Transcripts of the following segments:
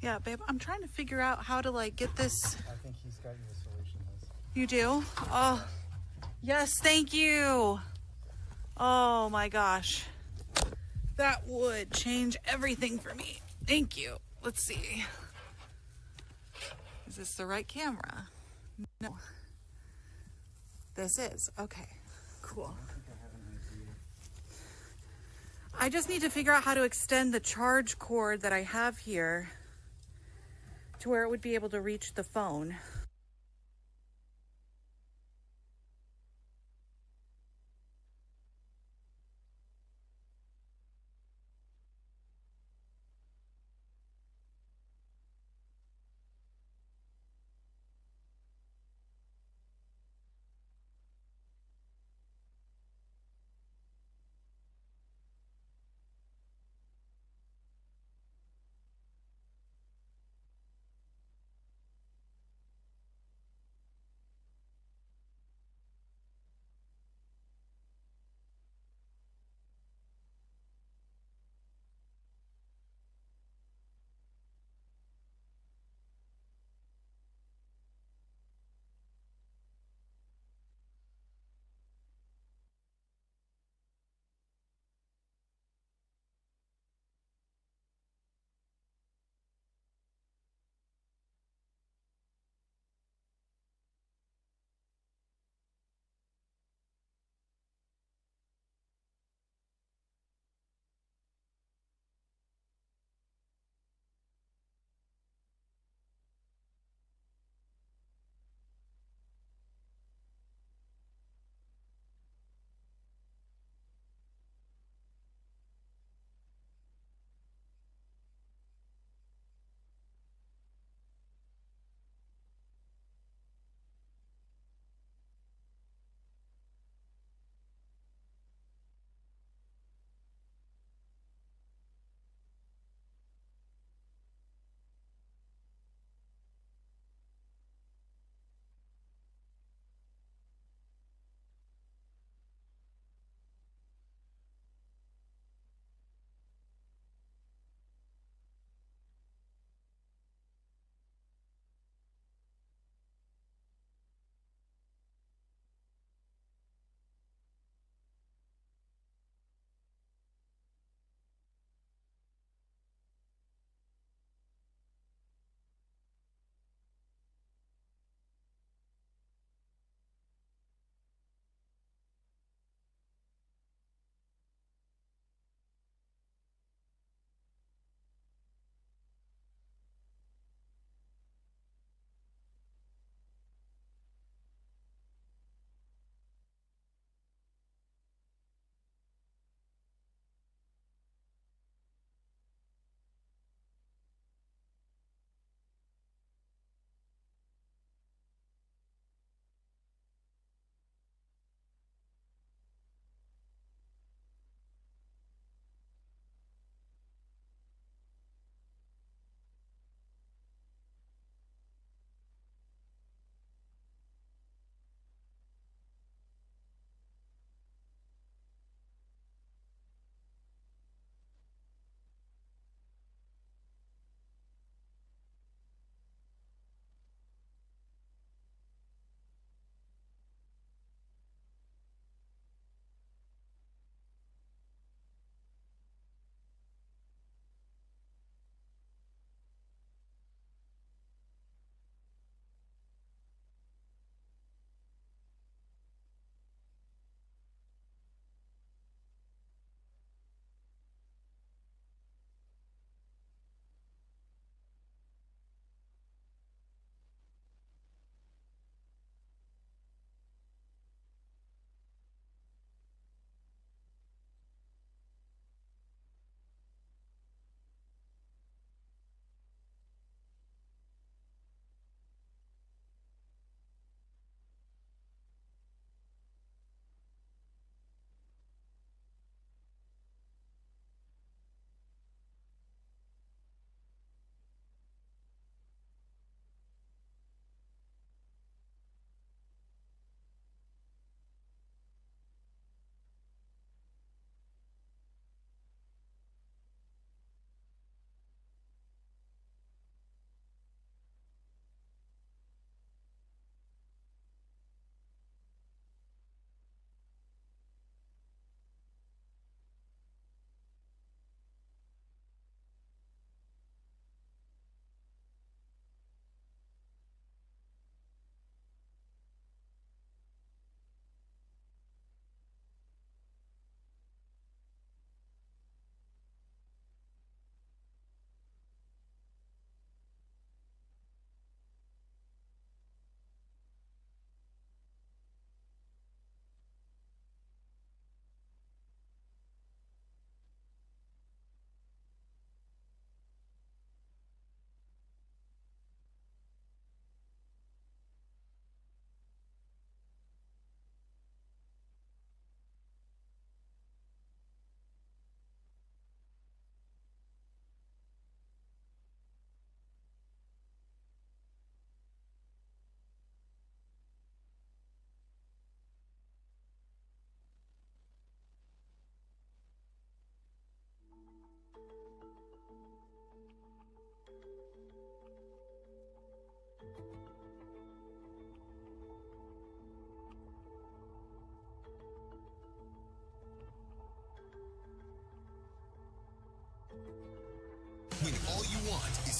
Yeah, babe, I'm trying to figure out how to like get this. I think he's got you a solution, Liz. You do? Oh, yes, thank you. Oh my gosh. That would change everything for me. Thank you. Let's see. Is this the right camera? No. This is. Okay, cool. I think I have an idea. I just need to figure out how to extend the charge cord that I have here to where it would be able to reach the phone.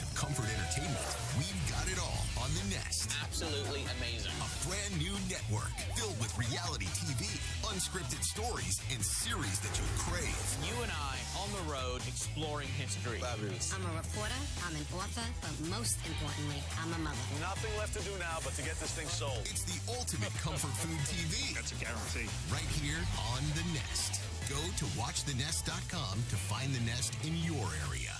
of comfort entertainment. We've got it all on The Nest. Absolutely amazing. A brand new network filled with reality TV, unscripted stories, and series that you'll crave. You and I on the road exploring history. Fabulous. I'm a reporter, I'm an author, but most importantly, I'm a mother. Nothing left to do now but to get this thing sold. It's the ultimate comfort food TV. That's a guarantee. Right here on The Nest. Go to watchthenest.com to find The Nest in your area.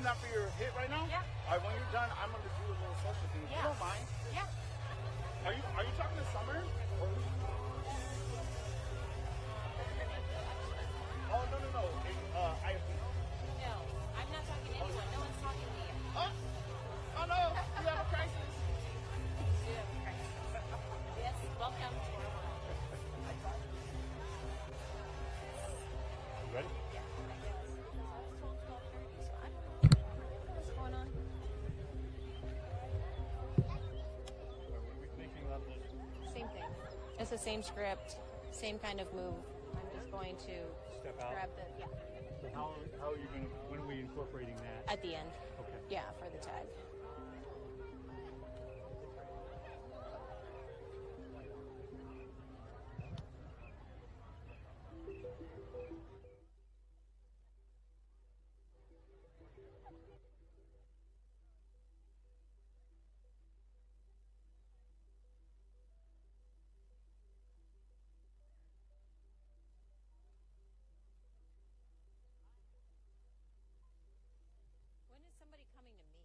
doing that for your hit right now? Yeah. All right, when you're done, I'm gonna do a little social thing. If you don't mind. Yeah. Are you talking to Summer? Or who? Oh no. No, I'm not talking to anyone. No one's talking to me. Oh no, we have a crisis. We have a crisis. Yes, welcome to our world. You ready? Yeah, I guess. I was told 12:30, so I don't know what's going on. What are we thinking about this? Same thing. It's the same script, same kind of move. I'm just going to Step out. grab the So how are you going to, when are we incorporating that? at the end. Okay. Yeah, for the tag. When is somebody coming to me?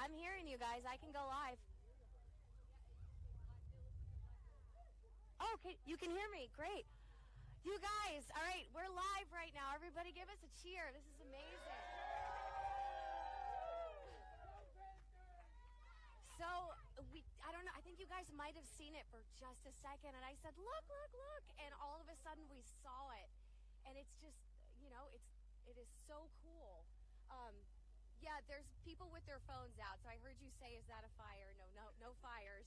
I'm hearing you guys. I can go live. Okay, you can hear me. Great. You guys, all right, we're live right now. Everybody give us a cheer. This is amazing. So, I don't know, I think you guys might have seen it for just a second, and I said, look, look, look, and all of a sudden we saw it. And it's just, you know, it is so cool. Yeah, there's people with their phones out, so I heard you say, is that a fire? No fires.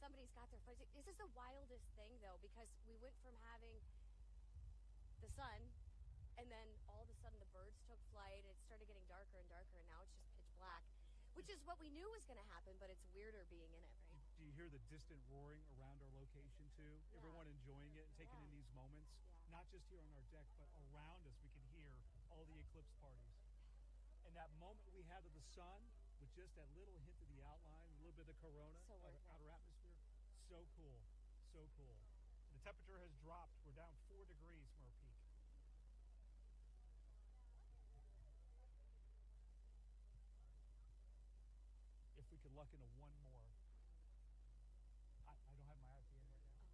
Somebody's got their phones. This is the wildest thing, though, because we went from having the sun, and then all of a sudden the birds took flight. It started getting darker and darker, and now it's just pitch black, which is what we knew was going to happen, but it's weirder being in it, right? Do you hear the distant roaring around our location, too? Yeah. Everyone enjoying it and taking in these moments? Yeah. Not just here on our deck, but around us, we can hear all the eclipse parties. And that moment we had of the sun, with just that little hint of the outline, a little bit of corona, outer atmosphere, so cool, so cool. The temperature has dropped. We're down 4 degrees from our peak. If we could luck into one more. I don't have my IPN right now.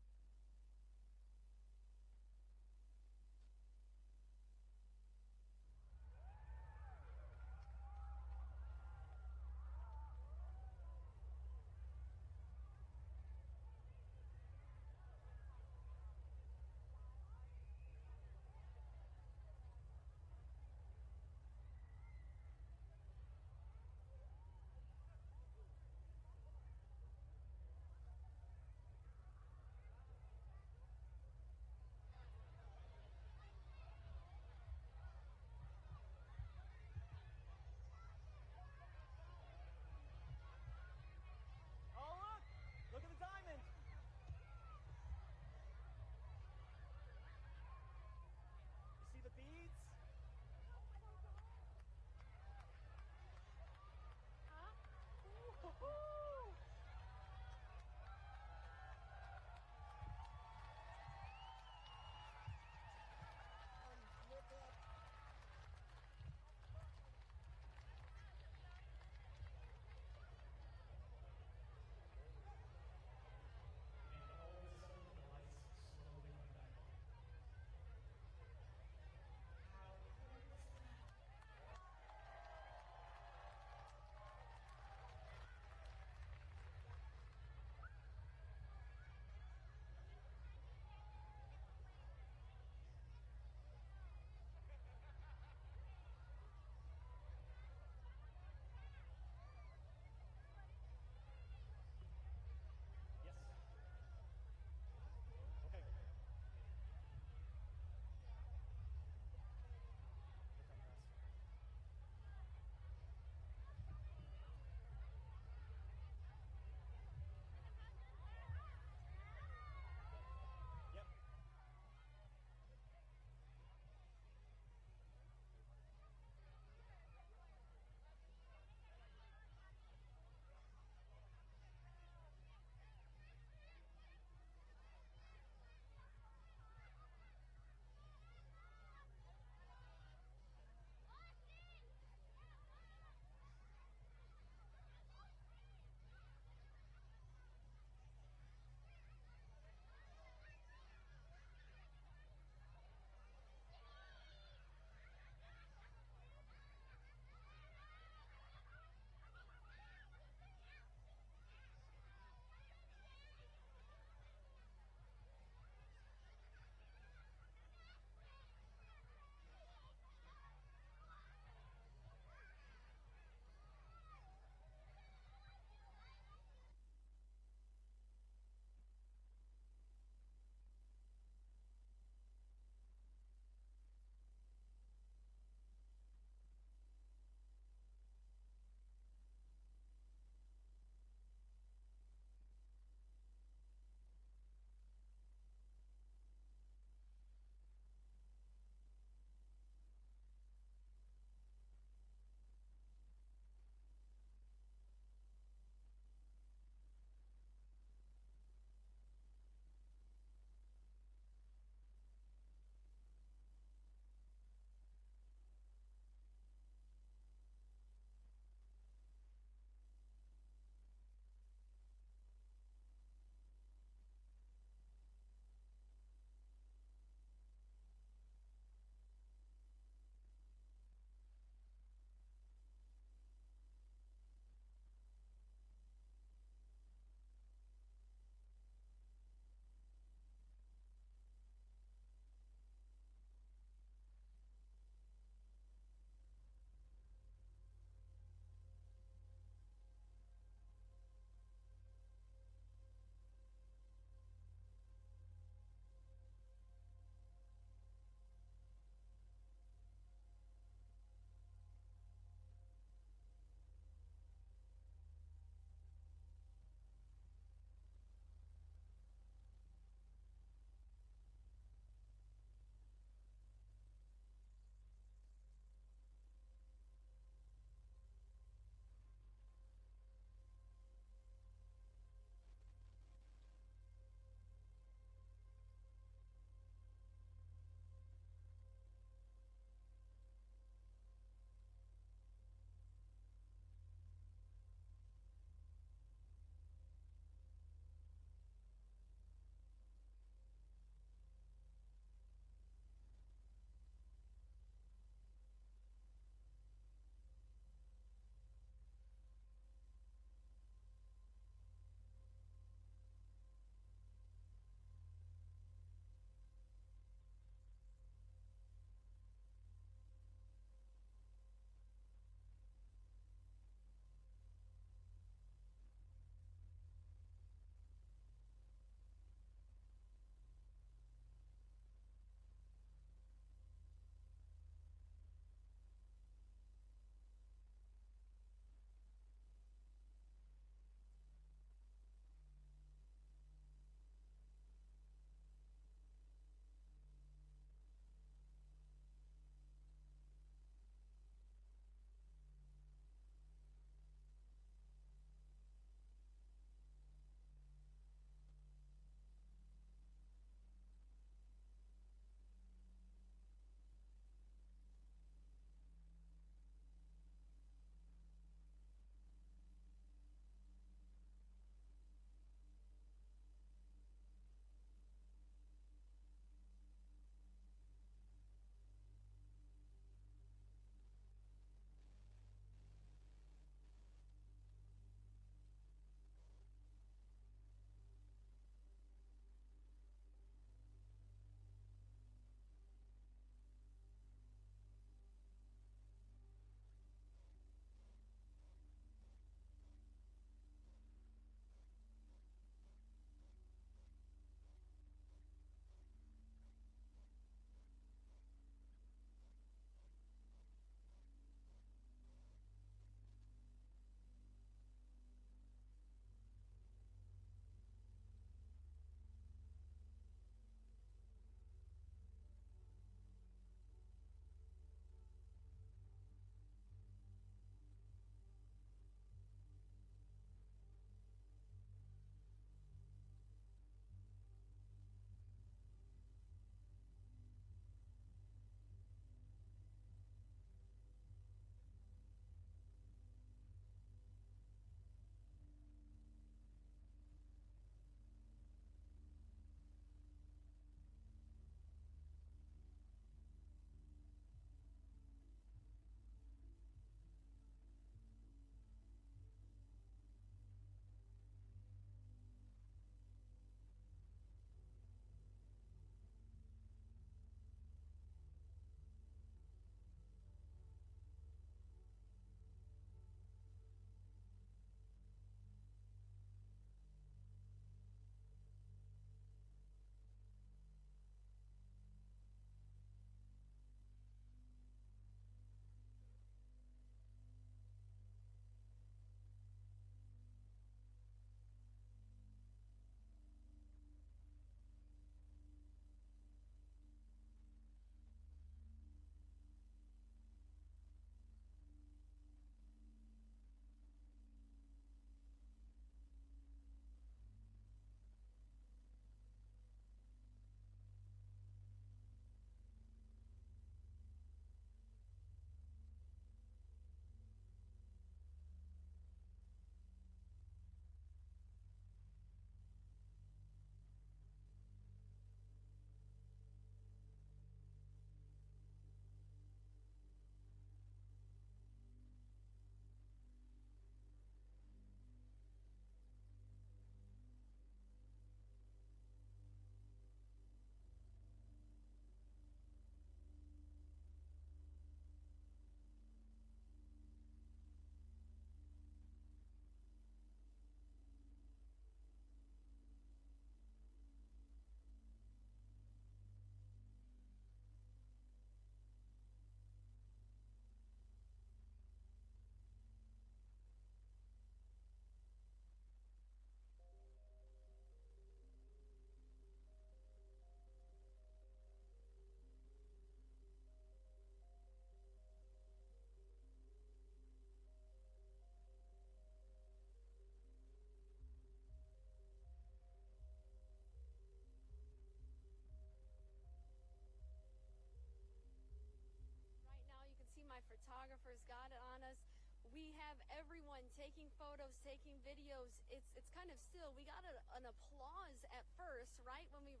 We have everyone taking photos, taking videos. It's kind of still. We got an applause at first, right when we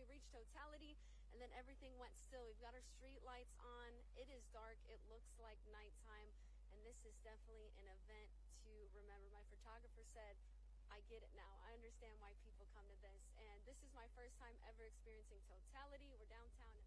reached totality, and then everything went still. We've got our street lights on. It is dark. It looks like nighttime, and this is definitely an event to remember. My photographer said, I get it now. I understand why people come to this. And this is my first time ever experiencing totality. We're downtown.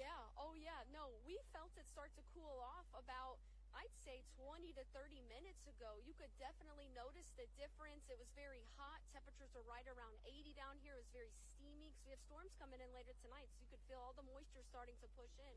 Yeah, oh yeah, no, we felt it start to cool off about, I'd say 20 to 30 minutes ago. You could definitely notice the difference. It was very hot. Temperatures are right around 80 down here. It was very steamy because we have storms coming in later tonight, so you could feel all the moisture starting to push in.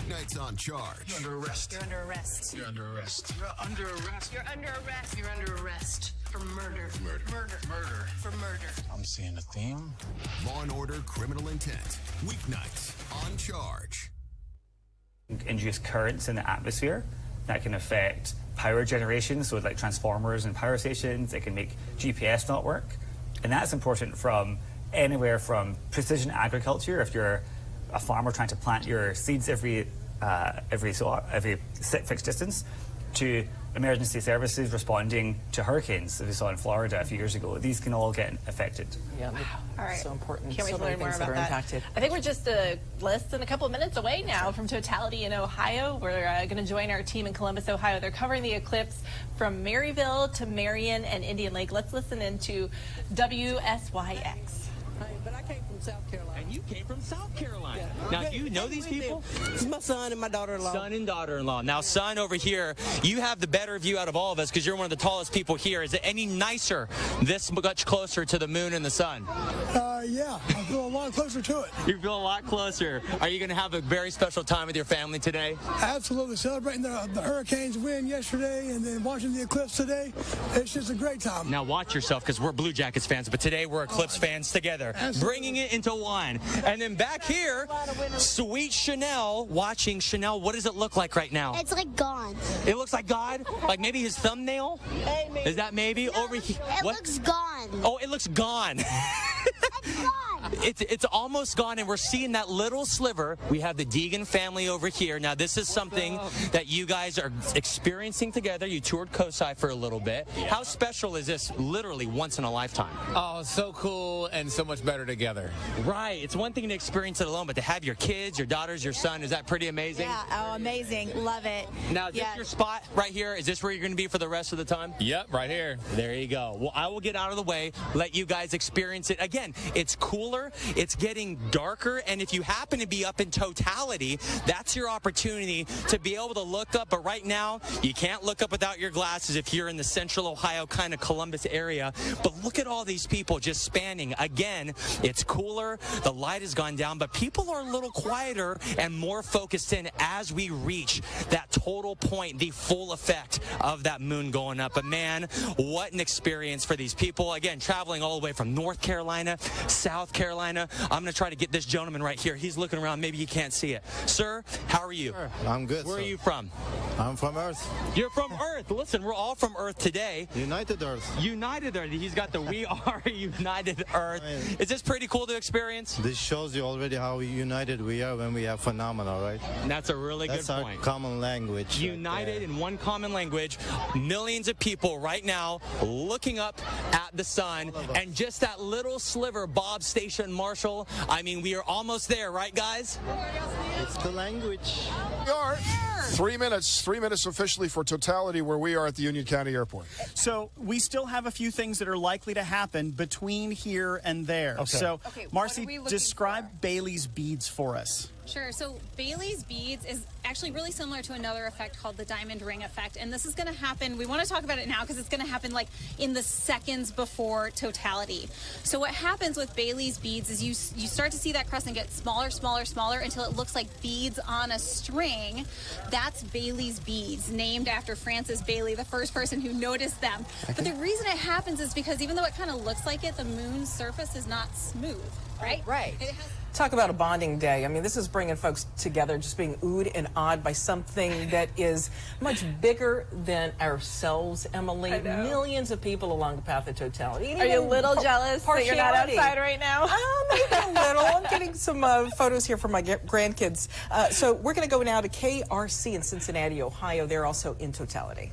Weeknights on Charge. You're under arrest. You're under arrest. You're under arrest. You're under arrest. You're under arrest. You're under arrest for murder. Murder. Murder. Murder. For murder. I'm seeing a theme. Law and Order Criminal Intent. Weeknights on Charge. Induce currents in the atmosphere that can affect power generation, so like transformers and power stations. It can make GPS not work, and that's important from anywhere from precision agriculture, if you're a farmer trying to plant your seeds every fixed distance, to emergency services responding to hurricanes that we saw in Florida a few years ago. These can all get affected. Yeah, all right. So important. Can't wait so to many learn more things about that are that. impacted. I think we're just less than a couple of minutes away now from Totality in Ohio. We're going to join our team in Columbus, Ohio. They're covering the eclipse from Maryville to Marion and Indian Lake. Let's listen into WSYX. But I came from South Carolina. And you came from South Carolina. Yeah. Now, do you know these people? It's my son and my daughter-in-law. Son and daughter-in-law. Now, son over here, you have the better view out of all of us because you're one of the tallest people here. Is it any nicer this much closer to the moon and the sun? Yeah, I feel a lot closer to it. You feel a lot closer. Are you going to have a very special time with your family today? Absolutely. Celebrating the Hurricanes win yesterday and then watching the eclipse today. It's just a great time. Now watch yourself because we're Blue Jackets fans, but today we're Eclipse fans together. Absolutely. Bringing it into one. And then back here, sweet Chanel, watching. Chanel, what does it look like right now? It's like gone. It looks like God? Like maybe his thumbnail? Is that maybe? No, over here? It looks gone. Oh, it looks gone. It's gone. It's almost gone, and we're seeing that little sliver. We have the Deegan family over here. Now, this is something that you guys are experiencing together. You toured COSI for a little bit. Yeah. How special is this literally once in a lifetime? Oh, so cool and so much better together. Right. It's one thing to experience it alone, but to have your kids, your daughters, your son, is that pretty amazing? Yeah, oh, amazing. Love it. Now, is this your spot right here? Is this where you're going to be for the rest of the time? Yep, right here. There you go. Well, I will get out of the way, let you guys experience it. Again, it's cooler, it's getting darker, and if you happen to be up in Totality, that's your opportunity to be able to look up. But right now, you can't look up without your glasses if you're in the central Ohio kind of Columbus area. But look at all these people just spanning. Again, it's cooler, the light has gone down, but people are a little quieter and more focused in as we reach that total point, the full effect of that moon going up. But man, what an experience for these people. Again, traveling all the way from North Carolina, South Carolina. I'm going to try to get this gentleman right here. He's looking around. Maybe you can't see it. Sir, how are you? Sure. I'm good. Where are you from? I'm from Earth. You're from Earth. Listen, we're all from Earth today. United Earth. United Earth. He's got the We Are United Earth. Is this pretty cool to experience? This shows you already how united we are when we have phenomena, right? And that's a really good point. That's our common language. United in one common language. Millions of people right now looking up at the sun. And just that little sliver, Bob Station Marshall. I mean, we are almost there, right, guys? It's the language. We are 3 minutes officially for Totality where we are at the Union County Airport. So we still have a few things that are likely to happen between here and there. Okay. So, Marcy, for? describe Bailey's beads for us. Sure. So Bailey's beads is actually really similar to another effect called the diamond ring effect. And this is going to happen. We want to talk about it now because it's going to happen like in the seconds before Totality. So what happens with Bailey's beads is you start to see that crescent get smaller, smaller, smaller until it looks like beads on a string. That's Bailey's beads, named after Francis Bailey, the first person who noticed them. Okay. But the reason it happens is because even though it kind of looks like it, the moon's surface is not smooth, right? Right. Talk about a bonding day. I mean, this is bringing folks together, just being oohed and awed by something that is much bigger than ourselves, Emily. Millions of people along the path of Totality. Are you a little jealous that you're not outside right now? Maybe a little. I'm getting some photos here from my grandkids. So we're going to go now to KRC in Cincinnati, Ohio. They're also in Totality.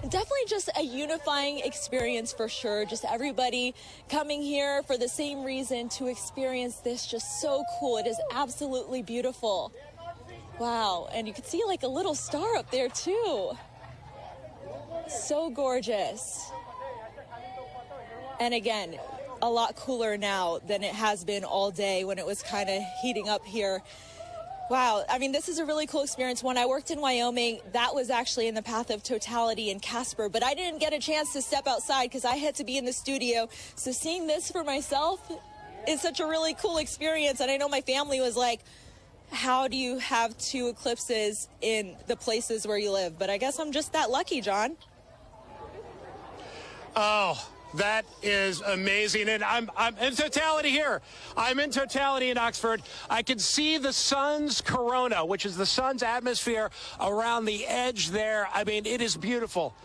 Definitely just a unifying experience for sure. Just everybody coming here for the same reason to experience this. Just so cool. It is absolutely beautiful. Wow. And you can see like a little star up there too. So gorgeous. And again, a lot cooler now than it has been all day when it was kind of heating up here. Wow, I mean, this is a really cool experience. When I worked in Wyoming, that was actually in the path of Totality in Casper, but I didn't get a chance to step outside because I had to be in the studio. So seeing this for myself, is such a really cool experience. And I know my family was like, how do you have 2 eclipses in the places where you live? But I guess I'm just that lucky, John. Oh, that is amazing. And I'm in totality here. I'm in totality in Oxford. I can see the sun's corona, which is the sun's atmosphere around the edge there. I mean, it is beautiful.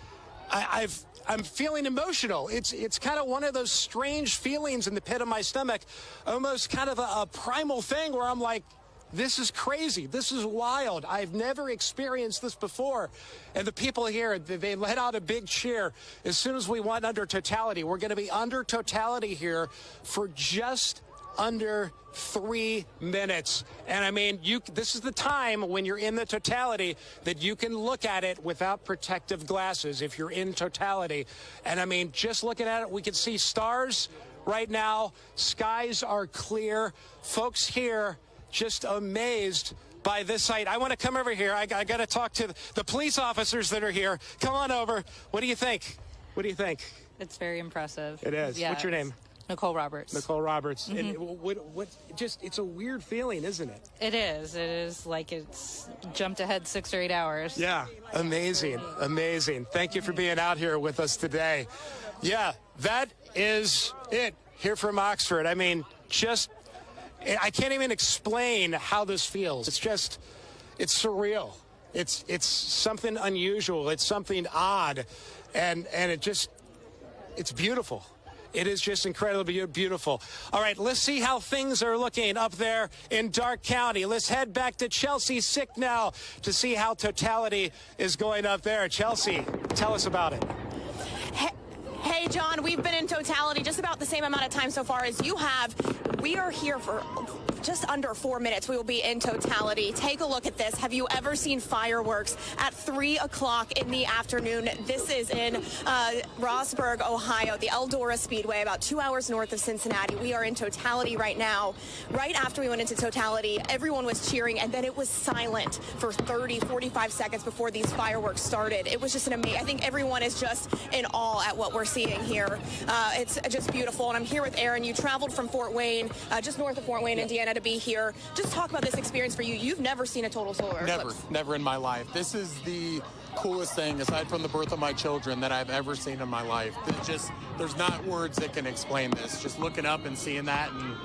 I'm feeling emotional. It's kind of one of those strange feelings in the pit of my stomach, almost kind of a primal thing where I'm like, this is crazy. This is wild. I've never experienced this before. And the people here, they let out a big cheer as soon as we went under totality. We're going to be under totality here for just under 3 minutes. And I mean, this is the time when you're in the totality that you can look at it without protective glasses if you're in totality. And I mean, just looking at it, we can see stars right now. Skies are clear. Folks here just amazed by this sight. I want to come over here. I got to talk to the police officers that are here. Come on over. What do you think? What do you think? It's very impressive. It is. Yeah, What's your name? Nicole Roberts. Nicole Roberts. Mm-hmm. And it's a weird feeling, isn't it? It is. It is like it's jumped ahead 6 or 8 hours. Yeah. Amazing. Amazing. Thank you for being out here with us today. Yeah, that is it here from Oxford. I mean, I can't even explain how this feels. It's surreal. It's something unusual. It's something odd. And it's beautiful. It is just incredibly beautiful. All right, let's see how things are looking up there in Dark County. Let's head back to Chelsea Sick now to see how totality is going up there. Chelsea, tell us about it. Hey, John, we've been in totality just about the same amount of time so far as you have. We are here for just under 4 minutes. We will be in totality. Take a look at this. Have you ever seen fireworks at 3 o'clock in the afternoon? This is in Rossburg, Ohio, the Eldora Speedway, about 2 hours north of Cincinnati. We are in totality right now. Right after we went into totality, everyone was cheering, and then it was silent for 30, 45 seconds before these fireworks started. It was just an amazing. I think everyone is just in awe at what we're seeing here. It's just beautiful. And I'm here with Aaron. You traveled from Fort Wayne, just north of Fort Wayne, Indiana, to be here. Just talk about this experience for you. You've never seen a total solar eclipse. Never in my life. This is the coolest thing, aside from the birth of my children, that I've ever seen in my life. There's not words that can explain this. Just looking up and seeing that, and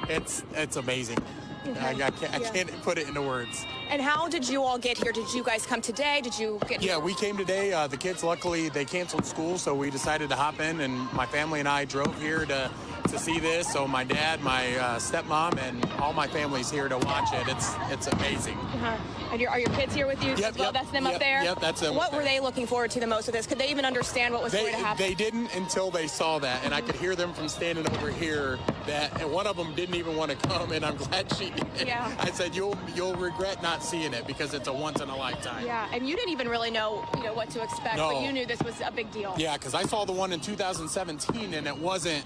it's amazing. Okay. I can't put it into words. And how did you all get here? Did you guys come today? Did you get here? Yeah, we came today. The kids, luckily, they canceled school, so we decided to hop in, and my family and I drove here to see this. So my dad, my stepmom, and all my family's here to watch it. It's amazing. And are your kids here with you as well? That's them up there? Yep, that's them. What were they looking forward to the most of this? Could they even understand what was going to happen? They didn't until they saw that, and I could hear them from standing over here. And one of them didn't even want to come, and I'm glad she didn't. Yeah. I said, you'll regret not seeing it because it's a once in a lifetime. Yeah, and you didn't even really know what to expect, but you knew this was a big deal. Yeah, because I saw the one in 2017, and it wasn't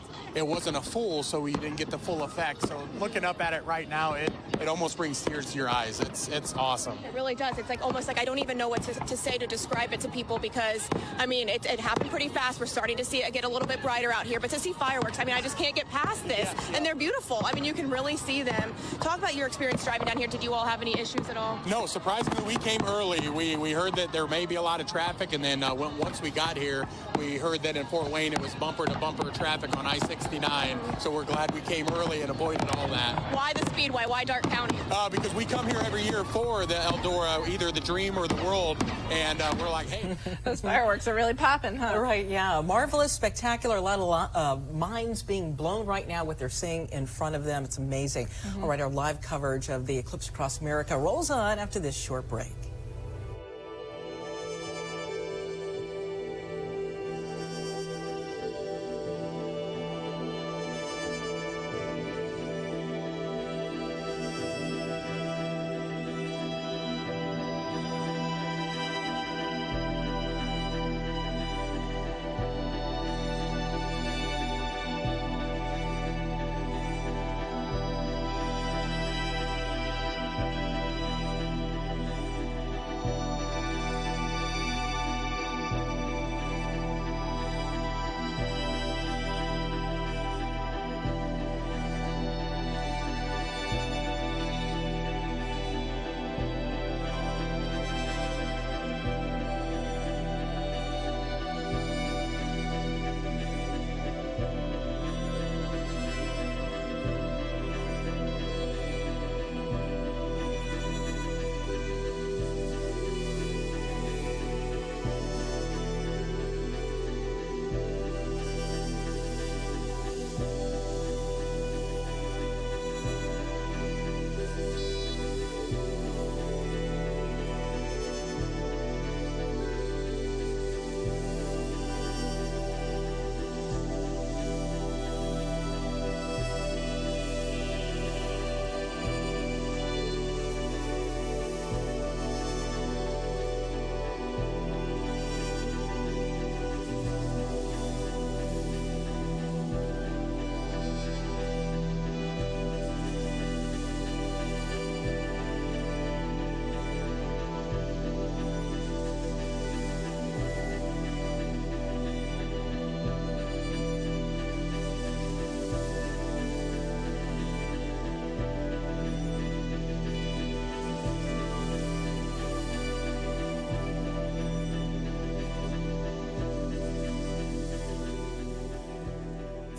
a full, so we didn't get the full effect. So looking up at it right now, it almost brings tears to your eyes. It's awesome. It really does. It's like almost like I don't even know what to say to describe it to people because, I mean, it happened pretty fast. We're starting to see it get a little bit brighter out here, but to see fireworks, I mean, I just can't get past this. Yeah. And they're beautiful. I mean, you can really see them. Talk about your experience driving down here. Did you all have any issues at all? No, surprisingly, we came early. We heard that there may be a lot of traffic, and then once we got here, we heard that in Fort Wayne it was bumper-to-bumper traffic on I-69, so we're glad we came early and avoided all that. Why the Speedway? Why Dark County? Because we come here every year for the Eldora, either the Dream or the World, and we're like, hey. Those fireworks are really popping, huh? Right, yeah. Marvelous, spectacular, a lot of minds being blown right now, what they're seeing in front of them. It's amazing. All right, our live coverage of the eclipse across America rolls on after this short break.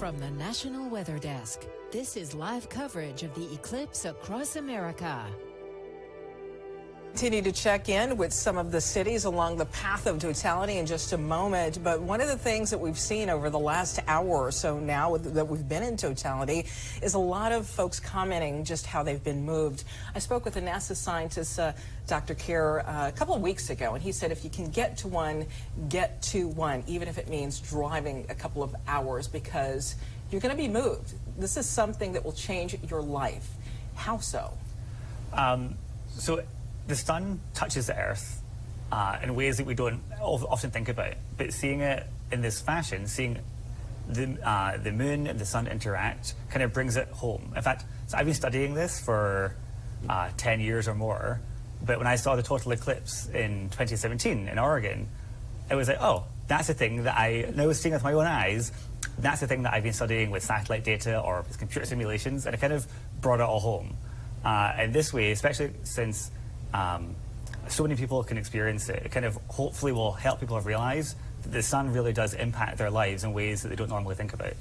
From the National Weather Desk, this is live coverage of the eclipse across America. Continue to check in with some of the cities along the path of totality in just a moment. But one of the things that we've seen over the last hour or so now that we've been in totality is a lot of folks commenting just how they've been moved. I spoke with a NASA scientist, Dr. Kerr, a couple of weeks ago, and he said if you can get to one, even if it means driving a couple of hours, because you're going to be moved. This is something that will change your life. How so? The sun touches the Earth in ways that we don't often think about. But seeing it in this fashion, seeing the moon and the sun interact, kind of brings it home. In fact, so I've been studying this for 10 years or more. But when I saw the total eclipse in 2017 in Oregon, it was like, oh, that's the thing that I now was seeing with my own eyes. That's the thing that I've been studying with satellite data or with computer simulations, and it kind of brought it all home. And this way, especially since so many people can experience it, it kind of hopefully will help people realize that the sun really does impact their lives in ways that they don't normally think about.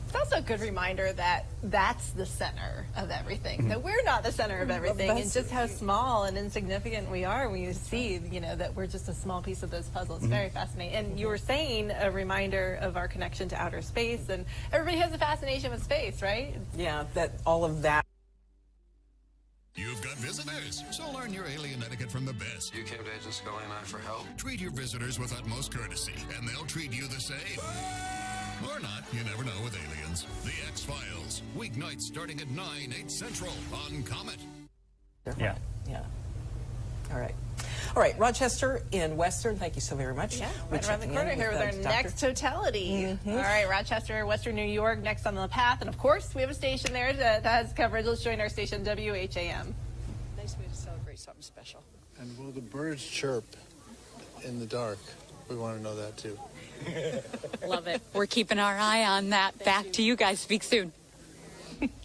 It's also a good reminder that that's the center of everything, that we're not the center of everything, and just how small and insignificant we are when you see, that we're just a small piece of this puzzle. It's very fascinating. And you were saying a reminder of our connection to outer space, and everybody has a fascination with space, right? Yeah, that all of that. You've got visitors, so learn your alien etiquette from the best. UK agents calling out for help. Treat your visitors with utmost courtesy, and they'll treat you the same. Or not, you never know with aliens. The X-Files, weeknights starting at 9, 8 Central on Comet. Yeah. All right. All right, Rochester in Western, thank you so very much. Yeah, right around the corner here with our next totality. All right, Rochester, Western New York, next on the path. And of course, we have a station there that has coverage. Let's join our station, WHAM. Nice way to celebrate something special. And will the birds chirp in the dark? We want to know that too. Love it. We're keeping our eye on that. Back to you guys. Speak soon.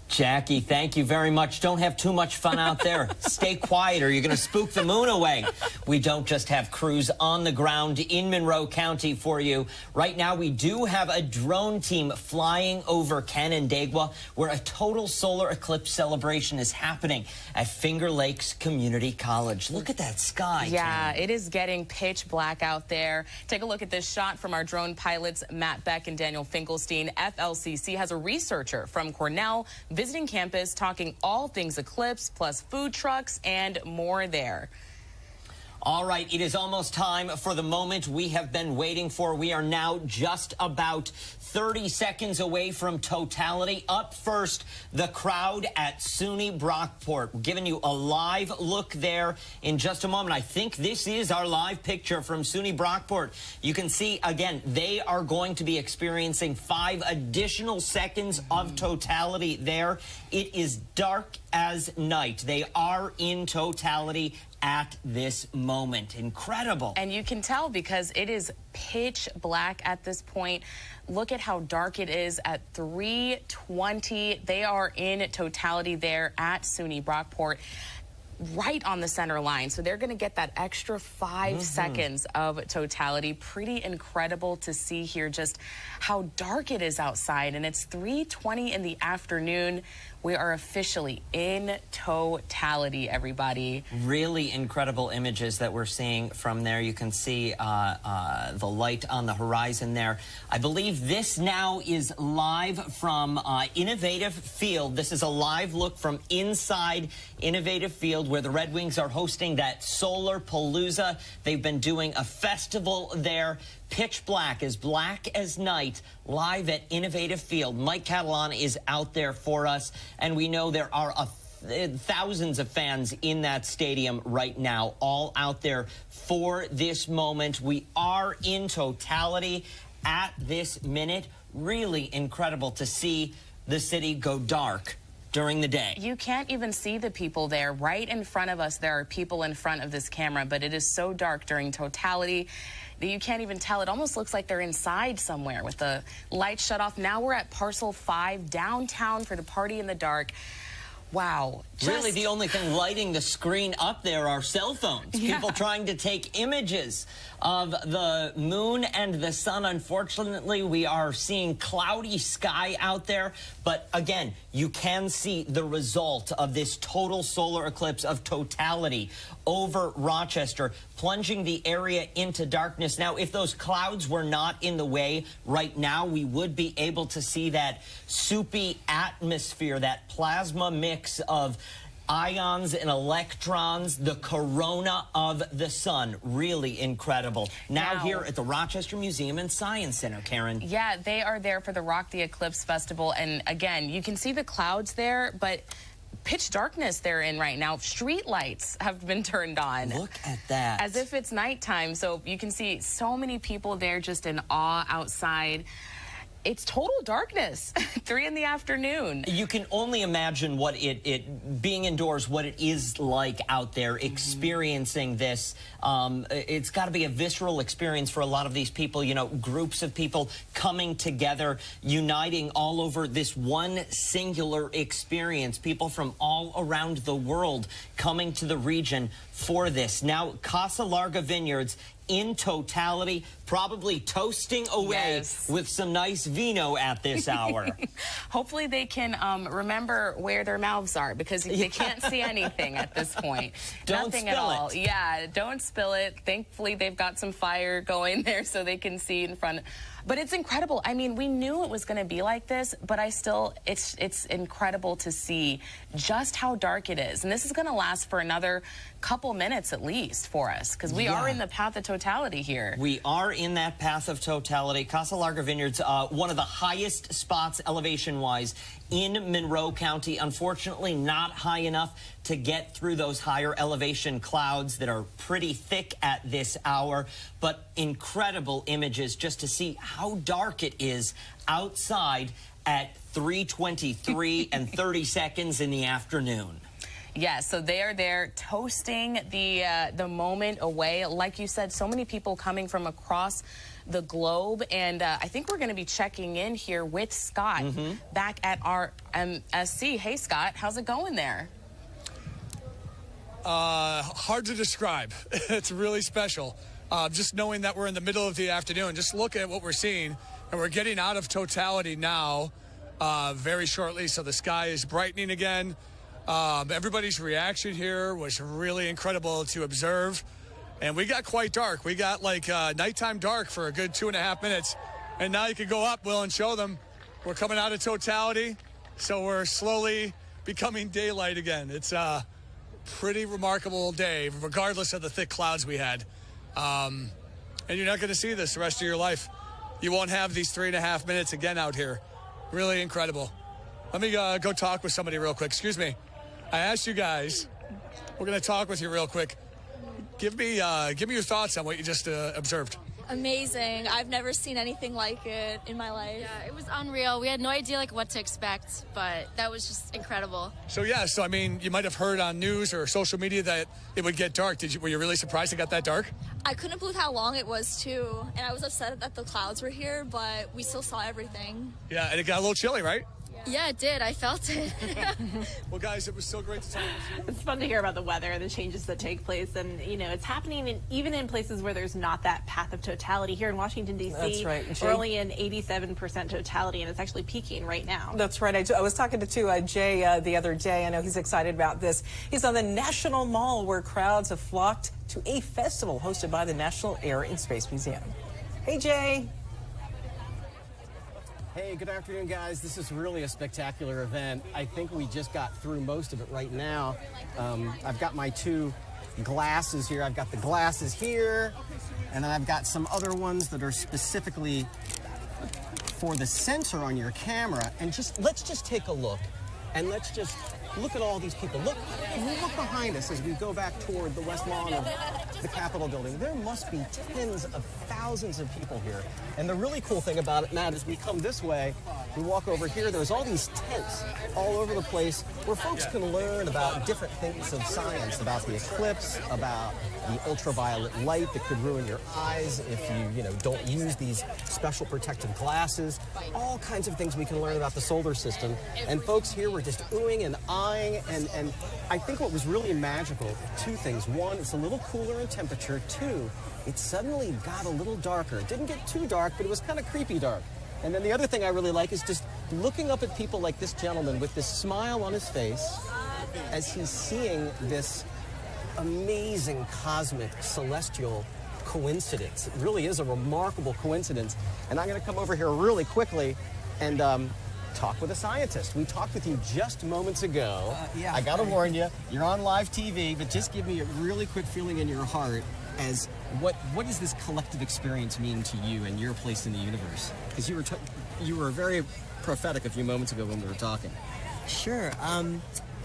Jackie, thank you very much. Don't have too much fun out there. Stay quiet or you're going to spook the moon away. We don't just have crews on the ground in Monroe County for you. Right now, we do have a drone team flying over Canandaigua, where a total solar eclipse celebration is happening at Finger Lakes Community College. Look at that sky. Yeah, it is getting pitch black out there. Take a look at this shot from our drone pilots, Matt Beck and Daniel Finkelstein. FLCC has a researcher from Cornell visiting campus, talking all things eclipse, plus food trucks and more there. All right, it is almost time for the moment we have been waiting for. We are now just about 30 seconds away from totality. Up first, the crowd at SUNY Brockport. We're giving you a live look there in just a moment. I think this is our live picture from SUNY Brockport. You can see, again, they are going to be experiencing 5 additional seconds of totality there. It is dark as night. They are in totality at this moment. Incredible. And you can tell because it is pitch black at this point. Look at how dark it is at 3:20. They are in totality there at SUNY Brockport, right on the center line. So they're going to get that extra 5 seconds of totality. Pretty incredible to see here just how dark it is outside. And it's 3:20 in the afternoon. We are officially in totality, everybody. Really incredible images that we're seeing from there. You can see the light on the horizon there. I believe this now is live from Innovative Field. This is a live look from inside Innovative Field, where the Red Wings are hosting that Solar Palooza. They've been doing a festival there. Pitch black as night, live at Innovative Field. Mike Catalan is out there for us, and we know there are thousands of fans in that stadium right now, all out there for this moment. We are in totality at this minute. Really incredible to see the city go dark during the day. You can't even see the people there. Right in front of us, there are people in front of this camera, but it is so dark during totality that you can't even tell. It almost looks like they're inside somewhere with the lights shut off. Now we're at Parcel 5 downtown for the Party in the Dark. Wow. Really, the only thing lighting the screen up there are cell phones. Yeah. People trying to take images of the moon and the sun. Unfortunately, we are seeing cloudy sky out there. But again, you can see the result of this total solar eclipse of totality over Rochester, plunging the area into darkness. Now, if those clouds were not in the way right now, we would be able to see that soupy atmosphere, that plasma mix of ions and electrons, the corona of the sun. Really incredible. Now here at the Rochester Museum and Science Center, Karen. Yeah, they are there for the Rock the Eclipse Festival. And again, you can see the clouds there, but pitch darkness they're in right now. Street lights have been turned on. Look at that. As if it's nighttime. So you can see so many people there just in awe outside. It's total darkness, 3 in the afternoon. You can only imagine what being indoors, what it is like out there, experiencing this. It's got to be a visceral experience for a lot of these people, you know, groups of people coming together, uniting all over this one singular experience, people from all around the world coming to the region for this. Now, Casa Larga Vineyards, in totality, probably toasting away with some nice vino at this hour. Hopefully they can remember where their mouths are, because they can't see anything at this point. Nothing at all. Yeah, don't spill it. Thankfully, they've got some fire going there so they can see in front. But it's incredible. I mean, we knew it was going to be like this, but it's incredible to see just how dark it is. And this is going to last for another couple minutes at least for us, because we are in the path of totality here. We are in that path of totality. Casa Larga Vineyards, one of the highest spots elevation-wise in Monroe County. Unfortunately, not high enough to get through those higher elevation clouds that are pretty thick at this hour, but incredible images just to see how dark it is outside at 3:23 and 30 seconds in the afternoon. Yeah, so they are there toasting the moment away. Like you said, so many people coming from across the globe, and I think we're going to be checking in here with Scott back at our MSC. Hey, Scott, how's it going there? Hard to describe. It's really special. Just knowing that we're in the middle of the afternoon, just look at what we're seeing, and we're getting out of totality now very shortly, so the sky is brightening again. Everybody's reaction here was really incredible to observe, and we got quite dark. We got like nighttime dark for a good 2.5 minutes, and now you can go up, Will, and show them we're coming out of totality, so we're slowly becoming daylight again. It's a pretty remarkable day, regardless of the thick clouds we had, and you're not going to see this the rest of your life. You won't have these 3.5 minutes again out here. Really incredible. Let me go talk with somebody real quick. Excuse me. I asked you guys, we're going to talk with you real quick. Give me your thoughts on what you just observed. Amazing. I've never seen anything like it in my life. Yeah, it was unreal. We had no idea like what to expect, but that was just incredible. So I mean, you might have heard on news or social media that it would get dark. Were you really surprised it got that dark? I couldn't believe how long it was too, and I was upset that the clouds were here, but we still saw everything. Yeah, and it got a little chilly, right? Yeah, it did. I felt it. Well, guys, it was so great to talk with you. It's fun to hear about the weather, the changes that take place, and you know it's happening even in places where there's not that path of totality. Here in Washington D.C., that's right. We're only in 87% totality, and it's actually peaking right now. That's right. I was talking to Jay the other day. I know he's excited about this. He's on the National Mall, where crowds have flocked to a festival hosted by the National Air and Space Museum. Hey, Jay. Hey, good afternoon, guys. This is really a spectacular event. I think we just got through most of it right now. I've got my 2 glasses here. I've got the glasses here, and then I've got some other ones that are specifically for the sensor on your camera. And let's just take a look, and let's just look at all these people. Look behind us as we go back toward the west lawn of the Capitol building. There must be tens of thousands of people here. And the really cool thing about it, Matt, is we come this way, we walk over here, there's all these tents all over the place where folks can learn about different things of science, about the eclipse, about the ultraviolet light that could ruin your eyes if you don't use these special protective glasses, all kinds of things we can learn about the solar system. And folks here were just oohing and ahhing flying, and I think what was really magical, two things. One, it's a little cooler in temperature. Two, it suddenly got a little darker. It didn't get too dark, but it was kind of creepy dark. And then the other thing I really like is just looking up at people like this gentleman with this smile on his face as he's seeing this amazing cosmic celestial coincidence. It really is a remarkable coincidence. And I'm going to come over here really quickly and talk with a scientist. We talked with you just moments ago. Yeah. I got to warn you, you're on live TV, but just give me a really quick feeling in your heart as what does this collective experience mean to you and your place in the universe? Because you were very prophetic a few moments ago when we were talking. Sure.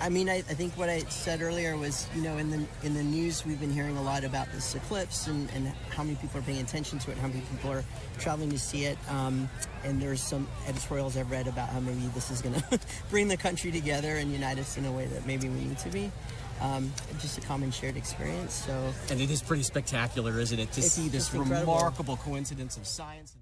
I mean, I think what I said earlier was, you know, in the news we've been hearing a lot about this eclipse and how many people are paying attention to it, how many people are traveling to see it. And there's some editorials I've read about how maybe this is going to bring the country together and unite us in a way that maybe we need to be. Just a common shared experience. So, and it is pretty spectacular, isn't it, to see this remarkable coincidence of science.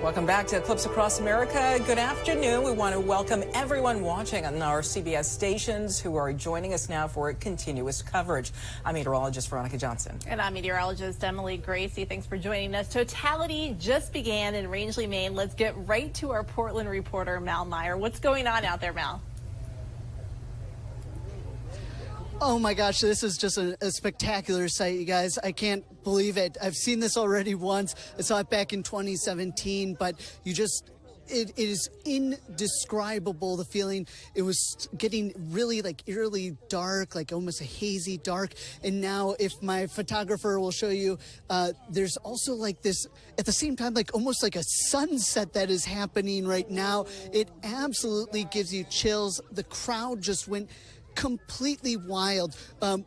Welcome back to Eclipse Across America. Good afternoon. We want to welcome everyone watching on our CBS stations who are joining us now for continuous coverage. I'm meteorologist Veronica Johnson. And I'm meteorologist Emily Gracie. Thanks for joining us. Totality just began in Rangeley, Maine. Let's get right to our Portland reporter, Mal Meyer. What's going on out there, Mal? Oh my gosh, this is just a spectacular sight, you guys. I can't believe it. I've seen this already once. I saw it back in 2017, but it is indescribable, the feeling. It was getting really like eerily dark, like almost a hazy dark. And now if my photographer will show you, there's also like this, at the same time, like almost like a sunset that is happening right now. It absolutely gives you chills. The crowd just went completely wild.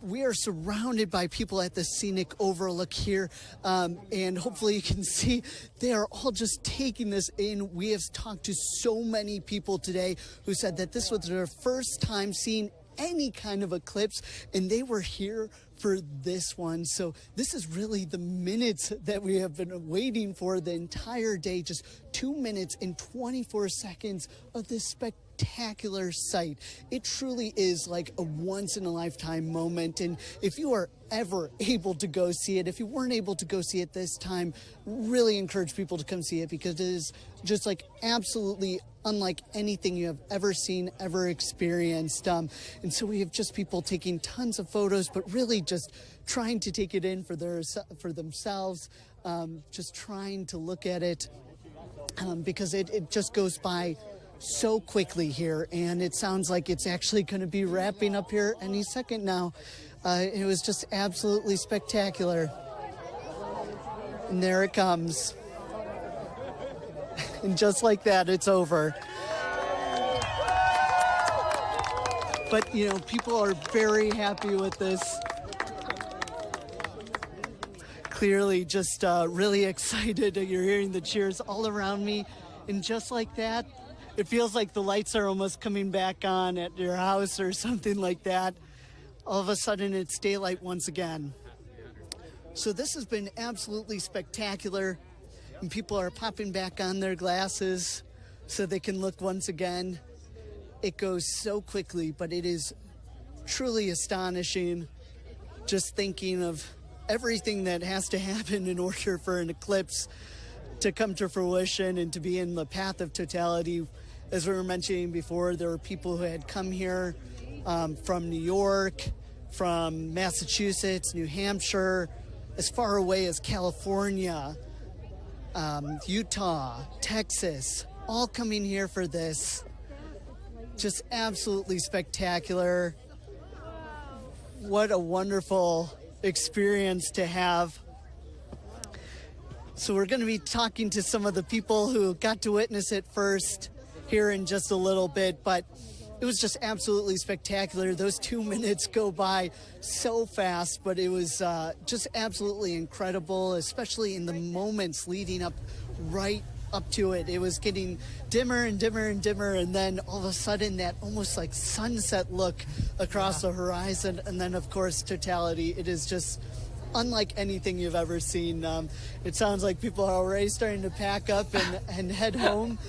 We are surrounded by people at the scenic overlook here, and hopefully you can see they are all just taking this in. We have talked to so many people today who said that this was their first time seeing any kind of eclipse, and they were here for this one. So this is really the minutes that we have been waiting for the entire day. Just 2 minutes and 24 seconds of this spectacular sight. It truly is like a once-in-a-lifetime moment, and if you are ever able to go see it, if you weren't able to go see it this time, really encourage people to come see it, because it is just like absolutely unlike anything you have ever seen, ever experienced. And so we have just people taking tons of photos, but really just trying to take it in for themselves, just trying to look at it, because it just goes by so quickly here, and it sounds like it's actually going to be wrapping up here any second now. It was just absolutely spectacular. And there it comes. And just like that, it's over. But, you know, people are very happy with this. Clearly just really excited. You're hearing the cheers all around me. And just like that, it feels like the lights are almost coming back on at your house or something like that. All of a sudden, it's daylight once again. So this has been absolutely spectacular. And people are popping back on their glasses so they can look once again. It goes so quickly, but it is truly astonishing just thinking of everything that has to happen in order for an eclipse to come to fruition and to be in the path of totality. As we were mentioning before, there were people who had come here from New York, from Massachusetts, New Hampshire, as far away as California, Utah, Texas, all coming here for this. Just absolutely spectacular. What a wonderful experience to have. So we're going to be talking to some of the people who got to witness it first here in just a little bit, but it was just absolutely spectacular. Those 2 minutes go by so fast, but it was just absolutely incredible, especially in the moments leading up right up to it. It was getting dimmer and dimmer and dimmer, and then all of a sudden that almost like sunset look across the horizon, and then of course totality. It is just unlike anything you've ever seen. It sounds like people are already starting to pack up and head home,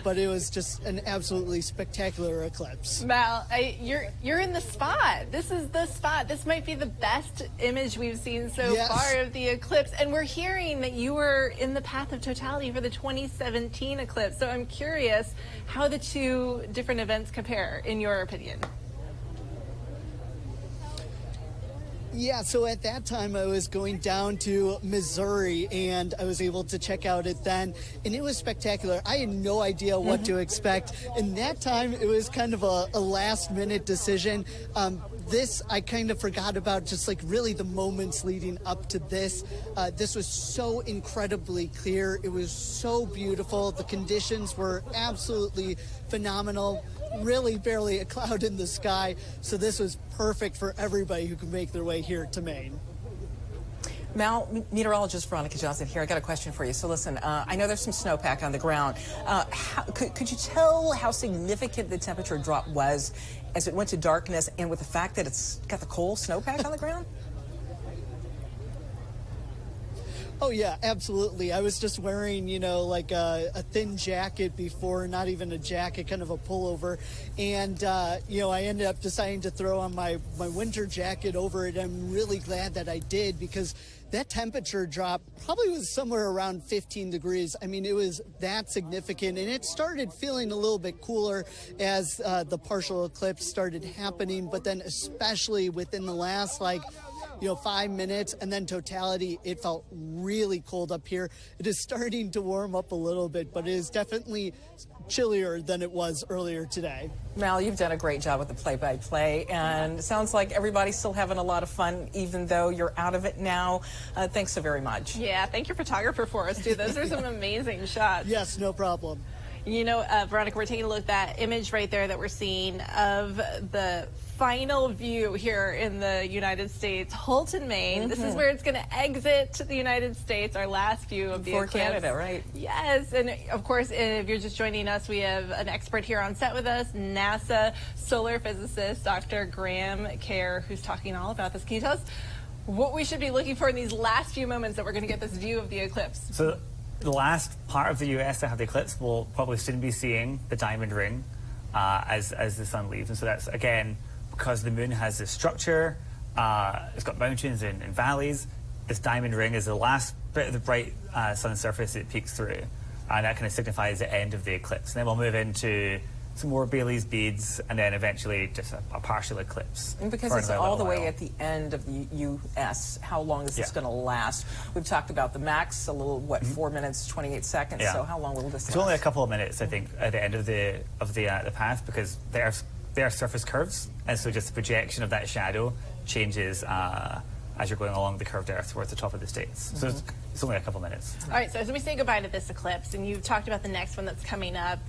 but it was just an absolutely spectacular eclipse. Mal, you're in the spot. This is the spot. This might be the best image we've seen so far of the eclipse, and we're hearing that you were in the path of totality for the 2017 eclipse. So I'm curious how the two different events compare, in your opinion. Yeah, so at that time I was going down to Missouri and I was able to check out it then, and it was spectacular. I had no idea what to expect, and that time it was kind of a last minute decision. This I kind of forgot about, just like really the moments leading up to this. This was so incredibly clear. It was so beautiful. The conditions were absolutely phenomenal. Really barely a cloud in the sky, so this was perfect for everybody who could make their way here to Maine. Mal, meteorologist Veronica Johnson here. I got a question for you. So listen, I know there's some snowpack on the ground. Could you tell how significant the temperature drop was as it went to darkness, and with the fact that it's got the cold snowpack on the ground? Oh, yeah, absolutely. I was just wearing, you know, like a thin jacket before, not even a jacket, kind of a pullover. And, you know, I ended up deciding to throw on my winter jacket over it. I'm really glad that I did, because that temperature drop probably was somewhere around 15 degrees. I mean, it was that significant. And it started feeling a little bit cooler as the partial eclipse started happening. But then especially within the last, 5 minutes, and then totality, it felt really cold up here. It is starting to warm up a little bit, but it is definitely chillier than it was earlier today. Mal, you've done a great job with the play-by-play, and it sounds like everybody's still having a lot of fun, even though you're out of it now. Thanks so very much. Yeah, thank your photographer for us, too. Those are some amazing shots. Yes, no problem. You know, Veronica, we're taking a look at that image right there that we're seeing of the final view here in the United States, Houlton, Maine. This is where it's going to exit to the United States, our last view of the eclipse. For Canada, right? Yes, and of course, if you're just joining us, we have an expert here on set with us, NASA solar physicist, Dr. Graham Kerr, who's talking all about this. Can you tell us what we should be looking for in these last few moments that we're going to get this view of the eclipse? So the last part of the U.S. to have the eclipse will probably soon be seeing the diamond ring as the sun leaves. And so that's, again, because the moon has this structure, it's got mountains and valleys. This diamond ring is the last bit of the bright sun surface it peeks through. And that kind of signifies the end of the eclipse. And then we'll move into some more Bailey's beads, and then eventually just a partial eclipse. And because it's all the way at the end of the U.S., how long is this going to last? We've talked about the max, a little, 4 minutes, 28 seconds. So how long will this last? It's only a couple of minutes, I think, at the end of the path, because the Earth's surface curves, and so just the projection of that shadow changes as you're going along the curved Earth towards the top of the States. So it's only a couple minutes. All right, so as we say goodbye to this eclipse, and you've talked about the next one that's coming up,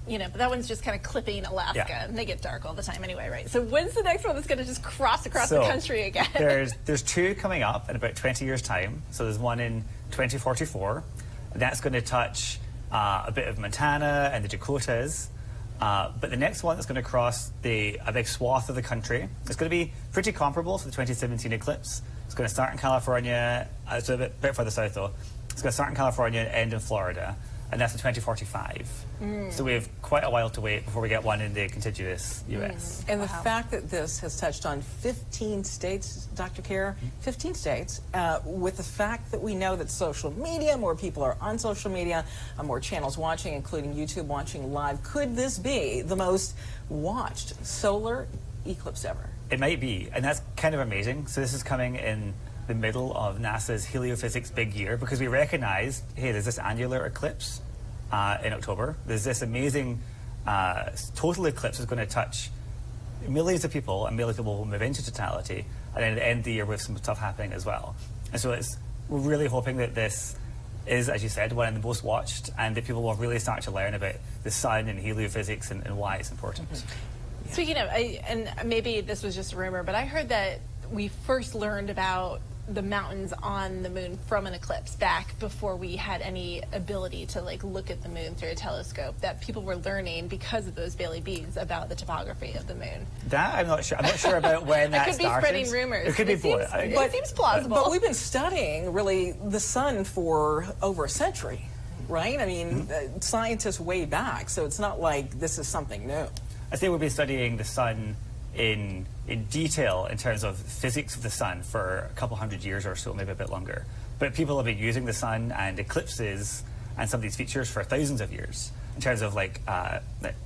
but that one's just kind of clipping Alaska, and they get dark all the time anyway, right? So when's the next one that's going to just cross across the country again? There's two coming up in about 20 years' time. So there's one in 2044. That's going to touch a bit of Montana and the Dakotas. But the next one that's going to cross a big swath of the country, it's going to be pretty comparable to the 2017 eclipse. It's going to start in California, it's a bit further south though. It's going to start in California and end in Florida, and that's in 2045. So we have quite a while to wait before we get one in the contiguous U.S. And the fact that this has touched on 15 states, Dr. Kerr, 15 states, with the fact that we know that social media, more people are on social media, more channels watching, including YouTube watching live, could this be the most watched solar eclipse ever? It might be, and that's kind of amazing. So this is coming in the middle of NASA's heliophysics big year, because we recognize, hey, there's this annular eclipse in October. There's this amazing total eclipse that's going to touch millions of people, and millions of people will move into totality, and then end the year with some stuff happening as well. And so we're really hoping that this is, as you said, one of the most watched, and that people will really start to learn about the sun and heliophysics and why it's important. Speaking of, and maybe this was just a rumor, but I heard that we first learned about the mountains on the moon from an eclipse back before we had any ability to look at the moon through a telescope, that people were learning because of those Bailey beads about the topography of the moon. That I'm not sure. I'm not sure about when that started. I could be spreading rumors. It could be both. It seems plausible. But we've been studying really the sun for over a century, right? I mean, scientists way back, so it's not like this is something new. I think we've been studying the sun in detail in terms of physics of the sun for a couple hundred years or so, maybe a bit longer. But people have been using the sun and eclipses and some of these features for thousands of years in terms of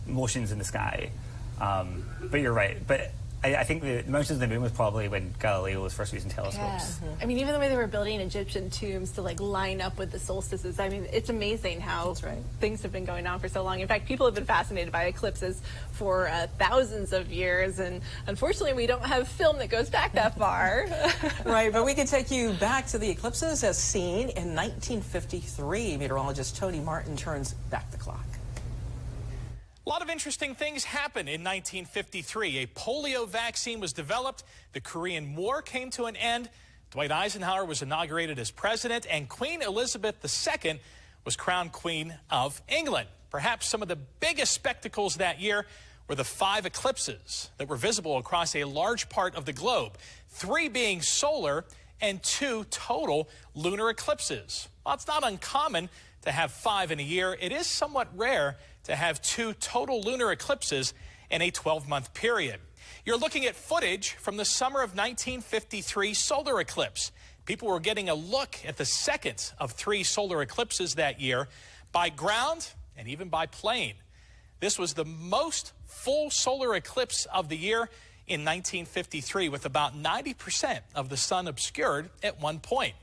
motions in the sky. But you're right. But I think the motions of the moon was probably when Galileo was first using telescopes. I mean, even the way they were building Egyptian tombs to line up with the solstices. I mean, it's amazing how things have been going on for so long. In fact, people have been fascinated by eclipses for thousands of years, and unfortunately, we don't have film that goes back that far. Right, but we can take you back to the eclipses as seen in 1953. Meteorologist Tony Martin turns back the clock. A lot of interesting things happened in 1953. A polio vaccine was developed. The Korean War came to an end. Dwight Eisenhower was inaugurated as president, and Queen Elizabeth II was crowned Queen of England. Perhaps some of the biggest spectacles that year were the 5 eclipses that were visible across a large part of the globe, 3 being solar and 2 total lunar eclipses. While it's not uncommon to have 5 in a year, it is somewhat rare to have 2 total lunar eclipses in a 12-month period. You're looking at footage from the summer of 1953 solar eclipse. People were getting a look at the second of 3 solar eclipses that year by ground and even by plane. This was the most full solar eclipse of the year in 1953, with about 90% of the sun obscured at one point.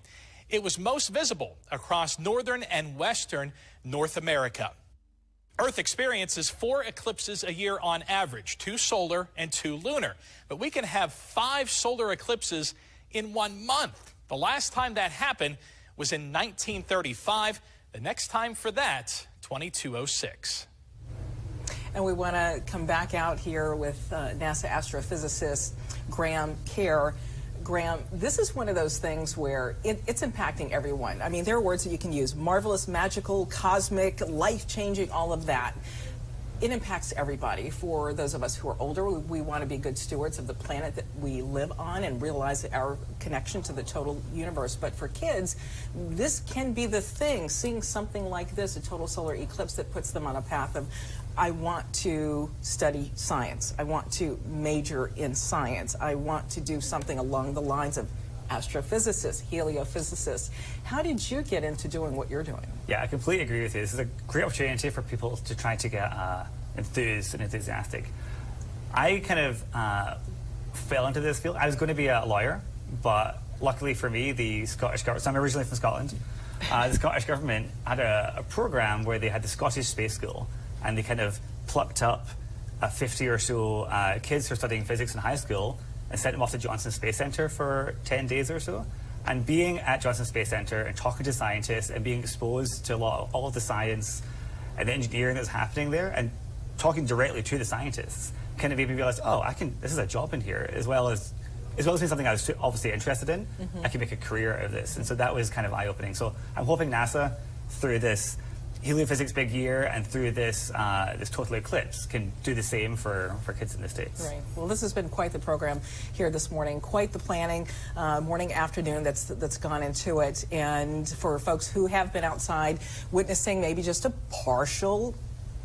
It was most visible across northern and western North America. Earth experiences 4 eclipses a year on average, 2 solar and 2 lunar. But we can have 5 solar eclipses in 1 month. The last time that happened was in 1935. The next time for that, 2206. And we want to come back out here with NASA astrophysicist Graham Kerr. Graham, this is one of those things where it's impacting everyone. I mean, there are words that you can use: marvelous, magical, cosmic, life-changing, all of that. It impacts everybody. For those of us who are older, we want to be good stewards of the planet that we live on and realize our connection to the total universe. But for kids, this can be the thing, seeing something like this, a total solar eclipse, that puts them on a path of, I want to study science. I want to major in science. I want to do something along the lines of astrophysicists, heliophysicists. How did you get into doing what you're doing? Yeah, I completely agree with you. This is a great opportunity for people to try to get enthused and enthusiastic. I kind of fell into this field. I was going to be a lawyer, but luckily for me, the Scottish government, so I'm originally from Scotland, the Scottish government had a program where they had the Scottish Space School, and they kind of plucked up 50 or so kids who are studying physics in high school and sent them off to Johnson Space Center for 10 days or so. And being at Johnson Space Center and talking to scientists and being exposed to all of the science and the engineering that's happening there and talking directly to the scientists kind of made me realize, oh, this is a job in here, as well as being something I was obviously interested in. I can make a career out of this. And so that was kind of eye-opening. So I'm hoping NASA, through this heliophysics big year and through this this total eclipse, can do the same for kids in the States. Right. Well, this has been quite the program here this morning, quite the planning, morning, afternoon that's gone into it. And for folks who have been outside witnessing maybe just a partial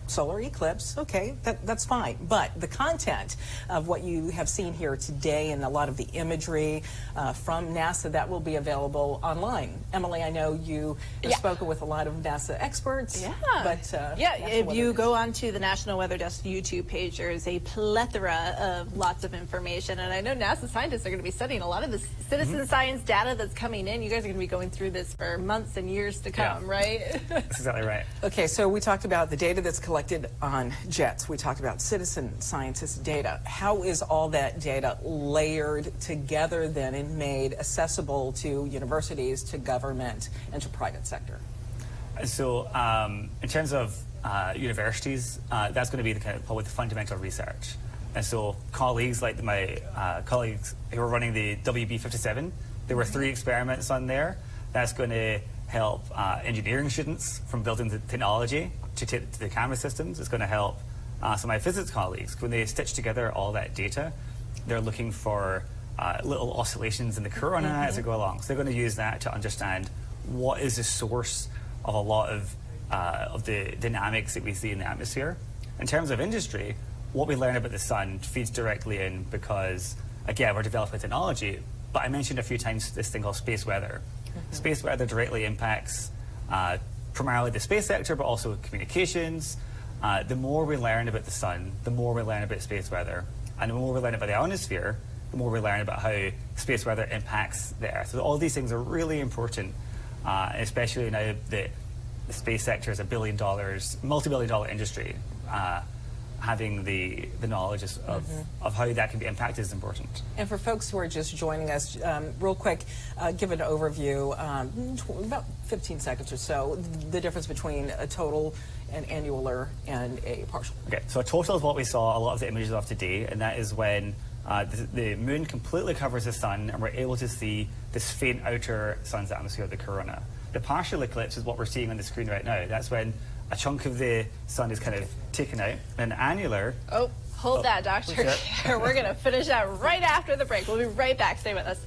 solar eclipse, okay, that's fine. But the content of what you have seen here today and a lot of the imagery from NASA, that will be available online. Emily, I know you have spoken with a lot of NASA experts. Yeah. But if you go onto the National Weather Desk YouTube page, there is a plethora of lots of information. And I know NASA scientists are going to be studying a lot of the citizen science data that's coming in. You guys are going to be going through this for months and years to come, right? That's exactly right. Okay, so we talked about the data that's collected on jets. We talked about citizen scientist data. How is all that data layered together then and made accessible to universities, to government, and to private sector? So in terms of universities, that's going to be probably the fundamental research. And so colleagues like my colleagues who were running the WB-57, there were 3 experiments on there. That's going to help engineering students from building the technology to the camera systems. It's going to help some of my physics colleagues. When they stitch together all that data, they're looking for little oscillations in the corona as they go along. So they're going to use that to understand what is the source of a lot of the dynamics that we see in the atmosphere. In terms of industry, what we learn about the sun feeds directly in because, again, we're developing technology, but I mentioned a few times this thing called space weather. Space weather directly impacts primarily the space sector, but also communications. The more we learn about the sun, the more we learn about space weather. And the more we learn about the ionosphere, the more we learn about how space weather impacts the Earth. So all these things are really important, especially now that the space sector is $1 billion, multi-billion-dollar industry. Having the knowledge of how that can be impacted is important. And for folks who are just joining us, real quick, give an overview, about 15 seconds or so, the difference between a total, an annular, and a partial. Okay, so a total is what we saw a lot of the images of today, and that is when the moon completely covers the sun and we're able to see this faint outer sun's atmosphere, the corona. The partial eclipse is what we're seeing on the screen right now. That's when a chunk of the sun is kind of taken out. And annular... Oh, hold that, Dr. Kerr. We're going to finish that right after the break. We'll be right back. Stay with us.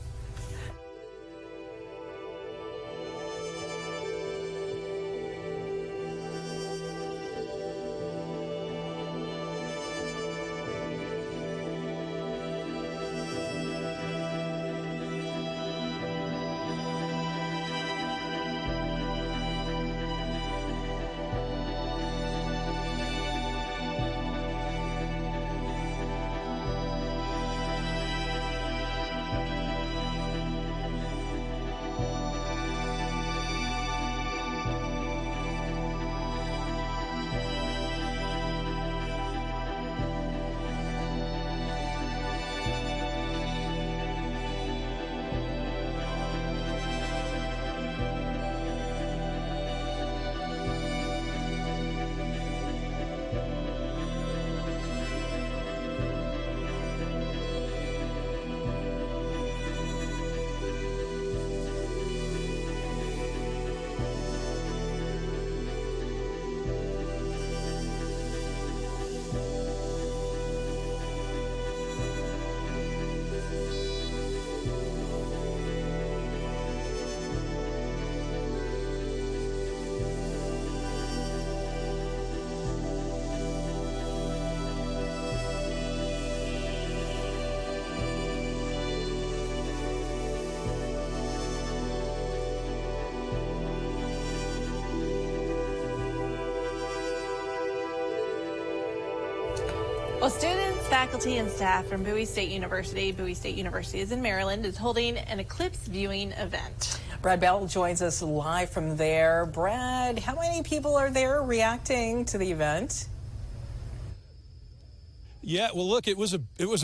Well, students, faculty, and staff from Bowie State University is in Maryland, is holding an eclipse viewing event. Brad Bell joins us live from there. Brad, how many people are there reacting to the event? Yeah, well, look, it was a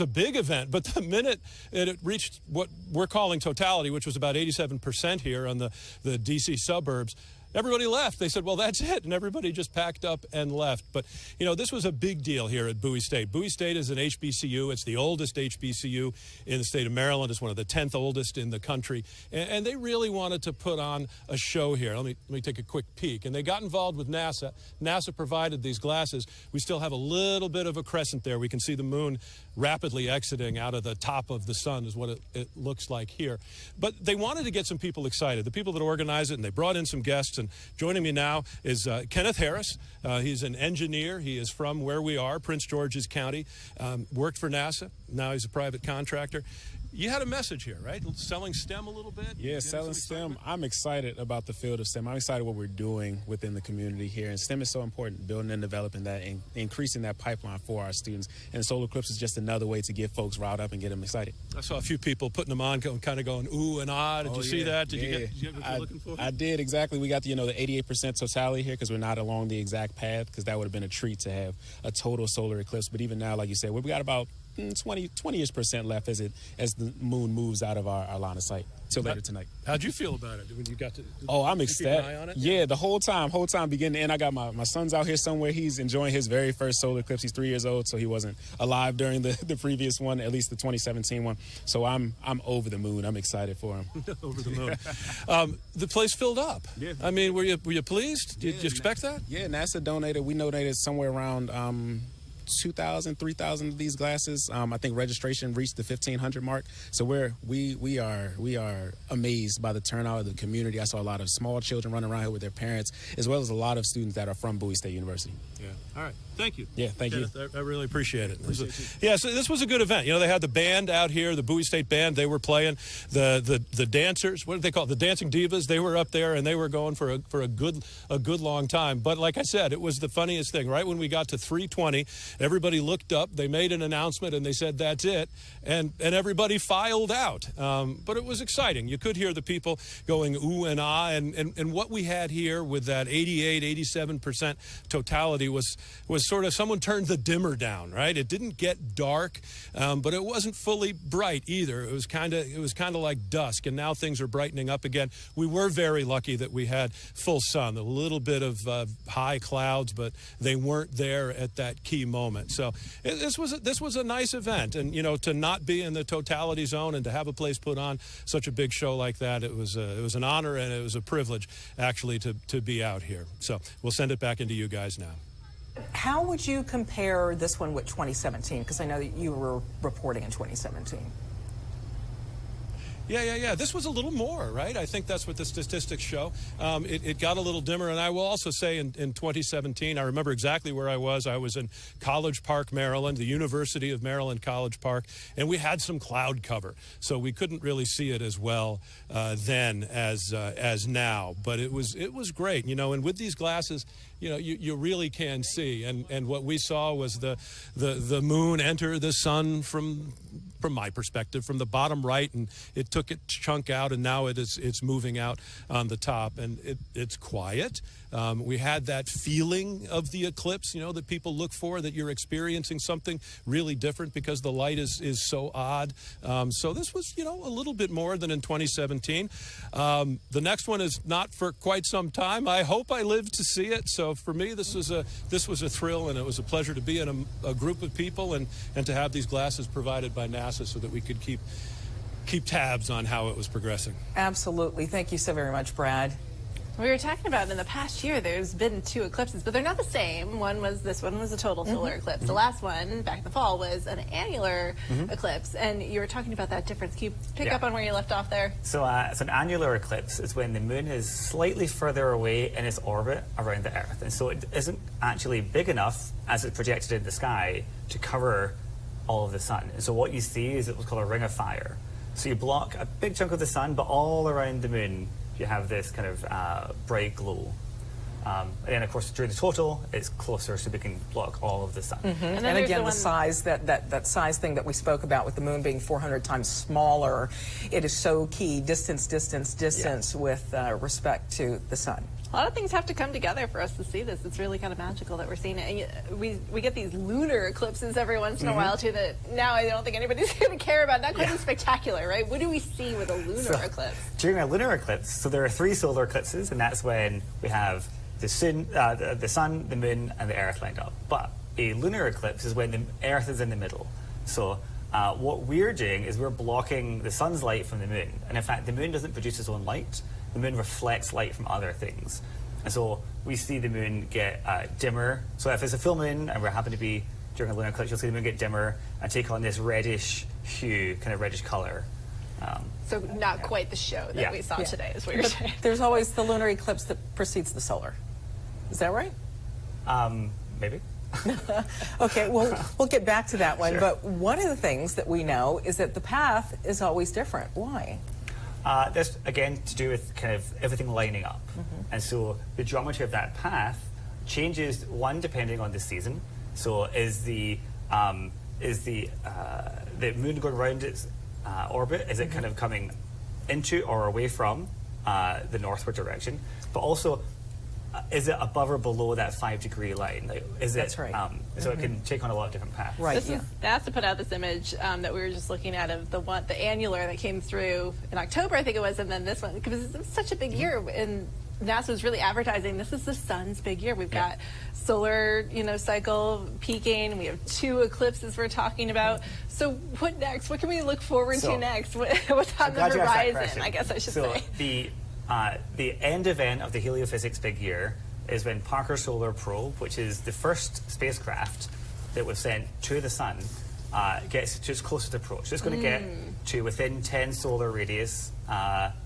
big event, but the minute it reached what we're calling totality, which was about 87% here on the D.C. suburbs, everybody left. They said, well, that's it. And everybody just packed up and left. But, you know, this was a big deal here at Bowie State. Bowie State is an HBCU. It's the oldest HBCU in the state of Maryland. It's one of the 10th oldest in the country. And they really wanted to put on a show here. Let me take a quick peek. And they got involved with NASA. NASA provided these glasses. We still have a little bit of a crescent there. We can see the moon rapidly exiting out of the top of the sun is what it looks like here. But they wanted to get some people excited, the people that organize it, and they brought in some guests. And joining me now is Kenneth Harris. He's an engineer. He is from where we are, Prince George's County, worked for NASA. Now he's a private contractor. You had a message here, right? Selling STEM a little bit? Yeah, selling STEM. I'm excited about the field of STEM. I'm excited what we're doing within the community here. And STEM is so important, building and developing that and increasing that pipeline for our students. And Solar Eclipse is just another way to get folks riled up and get them excited. I saw a few people putting them on, kind of going ooh and ah. Did you see that? Did you get what you're looking for? I did, exactly. We got the 88% totality here because we're not along the exact path, because that would have been a treat to have a total solar eclipse. But even now, like you said, we've got about 20-ish% left as the moon moves out of our line of sight till later tonight. How'd you feel about it when you got to? Oh, I'm ecstatic. Yeah, the whole time beginning to end. I got my son's out here somewhere. He's enjoying his very first solar eclipse. He's 3 years old, so he wasn't alive during the previous one, at least the 2017 one. So I'm over the moon. I'm excited for him. Over the moon. The place filled up. Yeah. I mean, were you pleased? Did you expect that? Yeah, NASA donated. We donated somewhere around 2,000, 3,000 of these glasses. I think registration reached the 1,500 mark. So we are amazed by the turnout of the community. I saw a lot of small children running around here with their parents, as well as a lot of students that are from Bowie State University. Yeah. All right. Thank you. Yeah, thank you. I really appreciate it. Yeah, so this was a good event. You know, they had the band out here, the Bowie State band. They were playing. The dancers, what do they call it? The dancing divas. They were up there and they were going for a good long time. But like I said, it was the funniest thing. Right when we got to 3:20, everybody looked up. They made an announcement and they said, "That's it," and everybody filed out. But it was exciting. You could hear the people going ooh and ah, and what we had here with that 87% totality was sort of someone turned the dimmer down, right? It didn't get dark, but it wasn't fully bright either. It was kind of like dusk, and now things are brightening up again. We were very lucky that we had full sun, a little bit of high clouds, but they weren't there at that key moment. So this was a nice event, and you know, to not be in the totality zone and to have a place put on such a big show like that, it was an honor and it was a privilege actually to be out here. So we'll send it back into you guys now. How would you compare this one with 2017? Because I know that you were reporting in 2017. Yeah. This was a little more, right? I think that's what the statistics show. It got a little dimmer, and I will also say in 2017, I remember exactly where I was. I was in College Park, Maryland, the University of Maryland College Park, and we had some cloud cover, so we couldn't really see it as well then as now. But it was great, you know. And with these glasses, you know, you really can see. And what we saw was the moon enter the sun from my perspective, from the bottom right, and it took its chunk out, and now it's moving out on the top, and it's quiet. We had that feeling of the eclipse, you know, that people look for, that you're experiencing something really different because the light is so odd. So this was, you know, a little bit more than in 2017. The next one is not for quite some time. I hope I live to see it. So for me, this was a thrill, and it was a pleasure to be in a group of people and to have these glasses provided by NASA so that we could keep tabs on how it was progressing. Absolutely. Thank you so very much, Brad. We were talking about in the past year, there's been 2 eclipses, but they're not the same. This one was a total solar eclipse. The last one, back in the fall, was an annular eclipse, and you were talking about that difference. Can you pick up on where you left off there? So an annular eclipse is when the moon is slightly further away in its orbit around the Earth, and so it isn't actually big enough as it's projected in the sky to cover all of the sun. And so what you see is what's called a ring of fire. So you block a big chunk of the sun, but all around the moon you have this kind of bright glow. And then, of course, during the total, it's closer, so we can block all of the sun. And again, the size, that size thing that we spoke about with the moon being 400 times smaller, it is so key, distance with respect to the sun. A lot of things have to come together for us to see this. It's really kind of magical that we're seeing it. And we get these lunar eclipses every once in a while, too, that now I don't think anybody's going to care about. Not quite as spectacular, right? What do we see with a lunar eclipse? During a lunar eclipse, so there are 3 solar eclipses, and that's when we have the sun, the moon, and the Earth lined up. But a lunar eclipse is when the Earth is in the middle. So what we're doing is we're blocking the sun's light from the moon. And in fact, the moon doesn't produce its own light. The moon reflects light from other things. And so we see the moon get dimmer. So if it's a full moon and we happen to be during a lunar eclipse, you'll see the moon get dimmer and take on this reddish hue, kind of reddish color. So not quite the show that we saw today, is what you're saying. There's always the lunar eclipse that precedes the solar. Is that right? Maybe. Okay, well, we'll get back to that one. Sure. But one of the things that we know is that the path is always different. Why? That's, again, to do with kind of everything lining up. And so the geometry of that path changes, one, depending on the season. So is the moon going around its orbit? Is it kind of coming into or away from the northward direction? But also, is it above or below that 5-degree line? Like, is That's right. So it can take on a lot of different paths. Right. NASA put out this image that we were just looking at of the annular that came through in October, I think it was, and then this one, because it's such a big year, and NASA was really advertising this is the sun's big year. We've got solar, cycle peaking. We have 2 eclipses we're talking about. So what next? What can we look forward to next? What's on the horizon? I guess I should say. The end event of the heliophysics big year is when Parker Solar Probe, which is the first spacecraft that was sent to the sun, gets to its closest approach. It's going to get to within 10 solar radius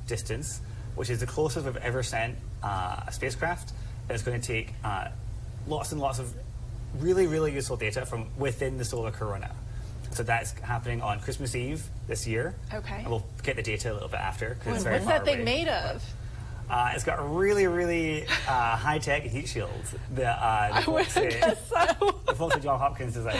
distance, which is the closest we've ever sent a spacecraft. And it's going to take lots and lots of really, really useful data from within the solar corona. So that's happening on Christmas Eve this year. Okay. And we'll get the data a little bit after. What's that thing made of? It's got a really, really high-tech heat shield that I would guess so. The folks at Johns Hopkins designed.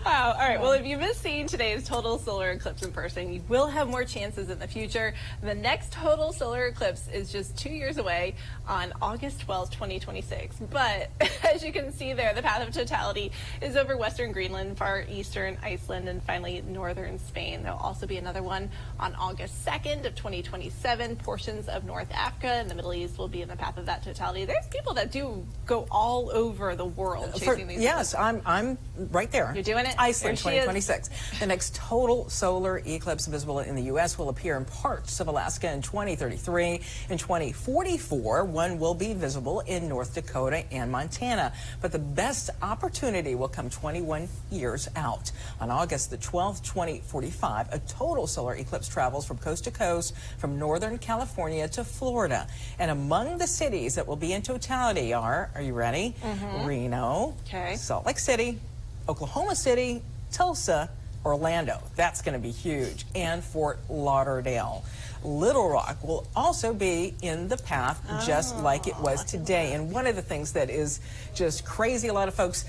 Wow. All right. Well, if you missed seeing today's total solar eclipse in person, you will have more chances in the future. The next total solar eclipse is just 2 years away on August 12th, 2026. But as you can see there, the path of totality is over western Greenland, far eastern Iceland, and finally northern Spain. There'll also be another one on August 2nd of 2027. Portions of North Africa and the Middle East will be in the path of that totality. There's people that do go all over the world chasing these. Yes, I'm right there. You're doing it? Iceland 2026. The next total solar eclipse visible in the U.S. will appear in parts of Alaska in 2033. In 2044, one will be visible in North Dakota and Montana. But the best opportunity will come 21 years out. On August the 12th, 2045, a total solar eclipse travels from coast to coast from Northern California to Florida. And among the cities that will be in totality are you ready? Reno, Salt Lake City, Oklahoma City, Tulsa, Orlando. That's going to be huge. And Fort Lauderdale. Little Rock will also be in the path just like it was today. And one of the things that is just crazy, a lot of folks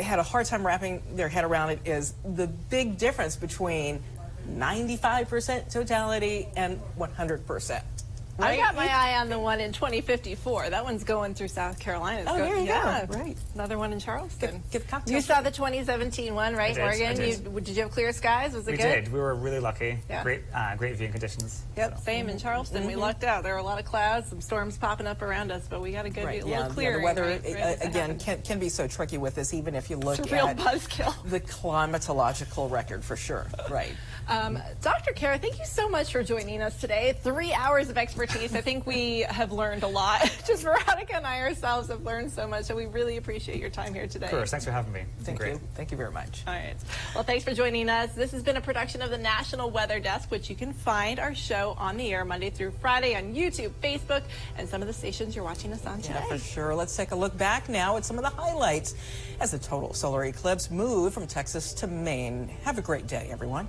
had a hard time wrapping their head around it, is the big difference between 95% totality and 100%. Right? I got my eye on the one in 2054. That one's going through South Carolina. Oh, there you go. Right. Another one in Charleston. Get the cocktail. You saw the 2017 one, right, Morgan? Did you have clear skies? Was it good? We did. We were really lucky. Yeah. Great viewing conditions. Yep, same in Charleston. We lucked out. There were a lot of clouds, some storms popping up around us, but we got a good little clearing. The weather, again, can be so tricky with this, even if you look it's a real at buzzkill. The climatological record, for sure. Right. Dr. Kara, thank you so much for joining us today. 3 hours of expertise. I think we have learned a lot. Just Veronica and I ourselves have learned so much, so we really appreciate your time here today. Of course. Thanks for having me. Thank you. Thank you very much. All right. Well, thanks for joining us. This has been a production of the National Weather Desk, which you can find our show on the air Monday through Friday on YouTube, Facebook, and some of the stations you're watching us on today. Yeah, for sure. Let's take a look back now at some of the highlights as the total solar eclipse moved from Texas to Maine. Have a great day, everyone.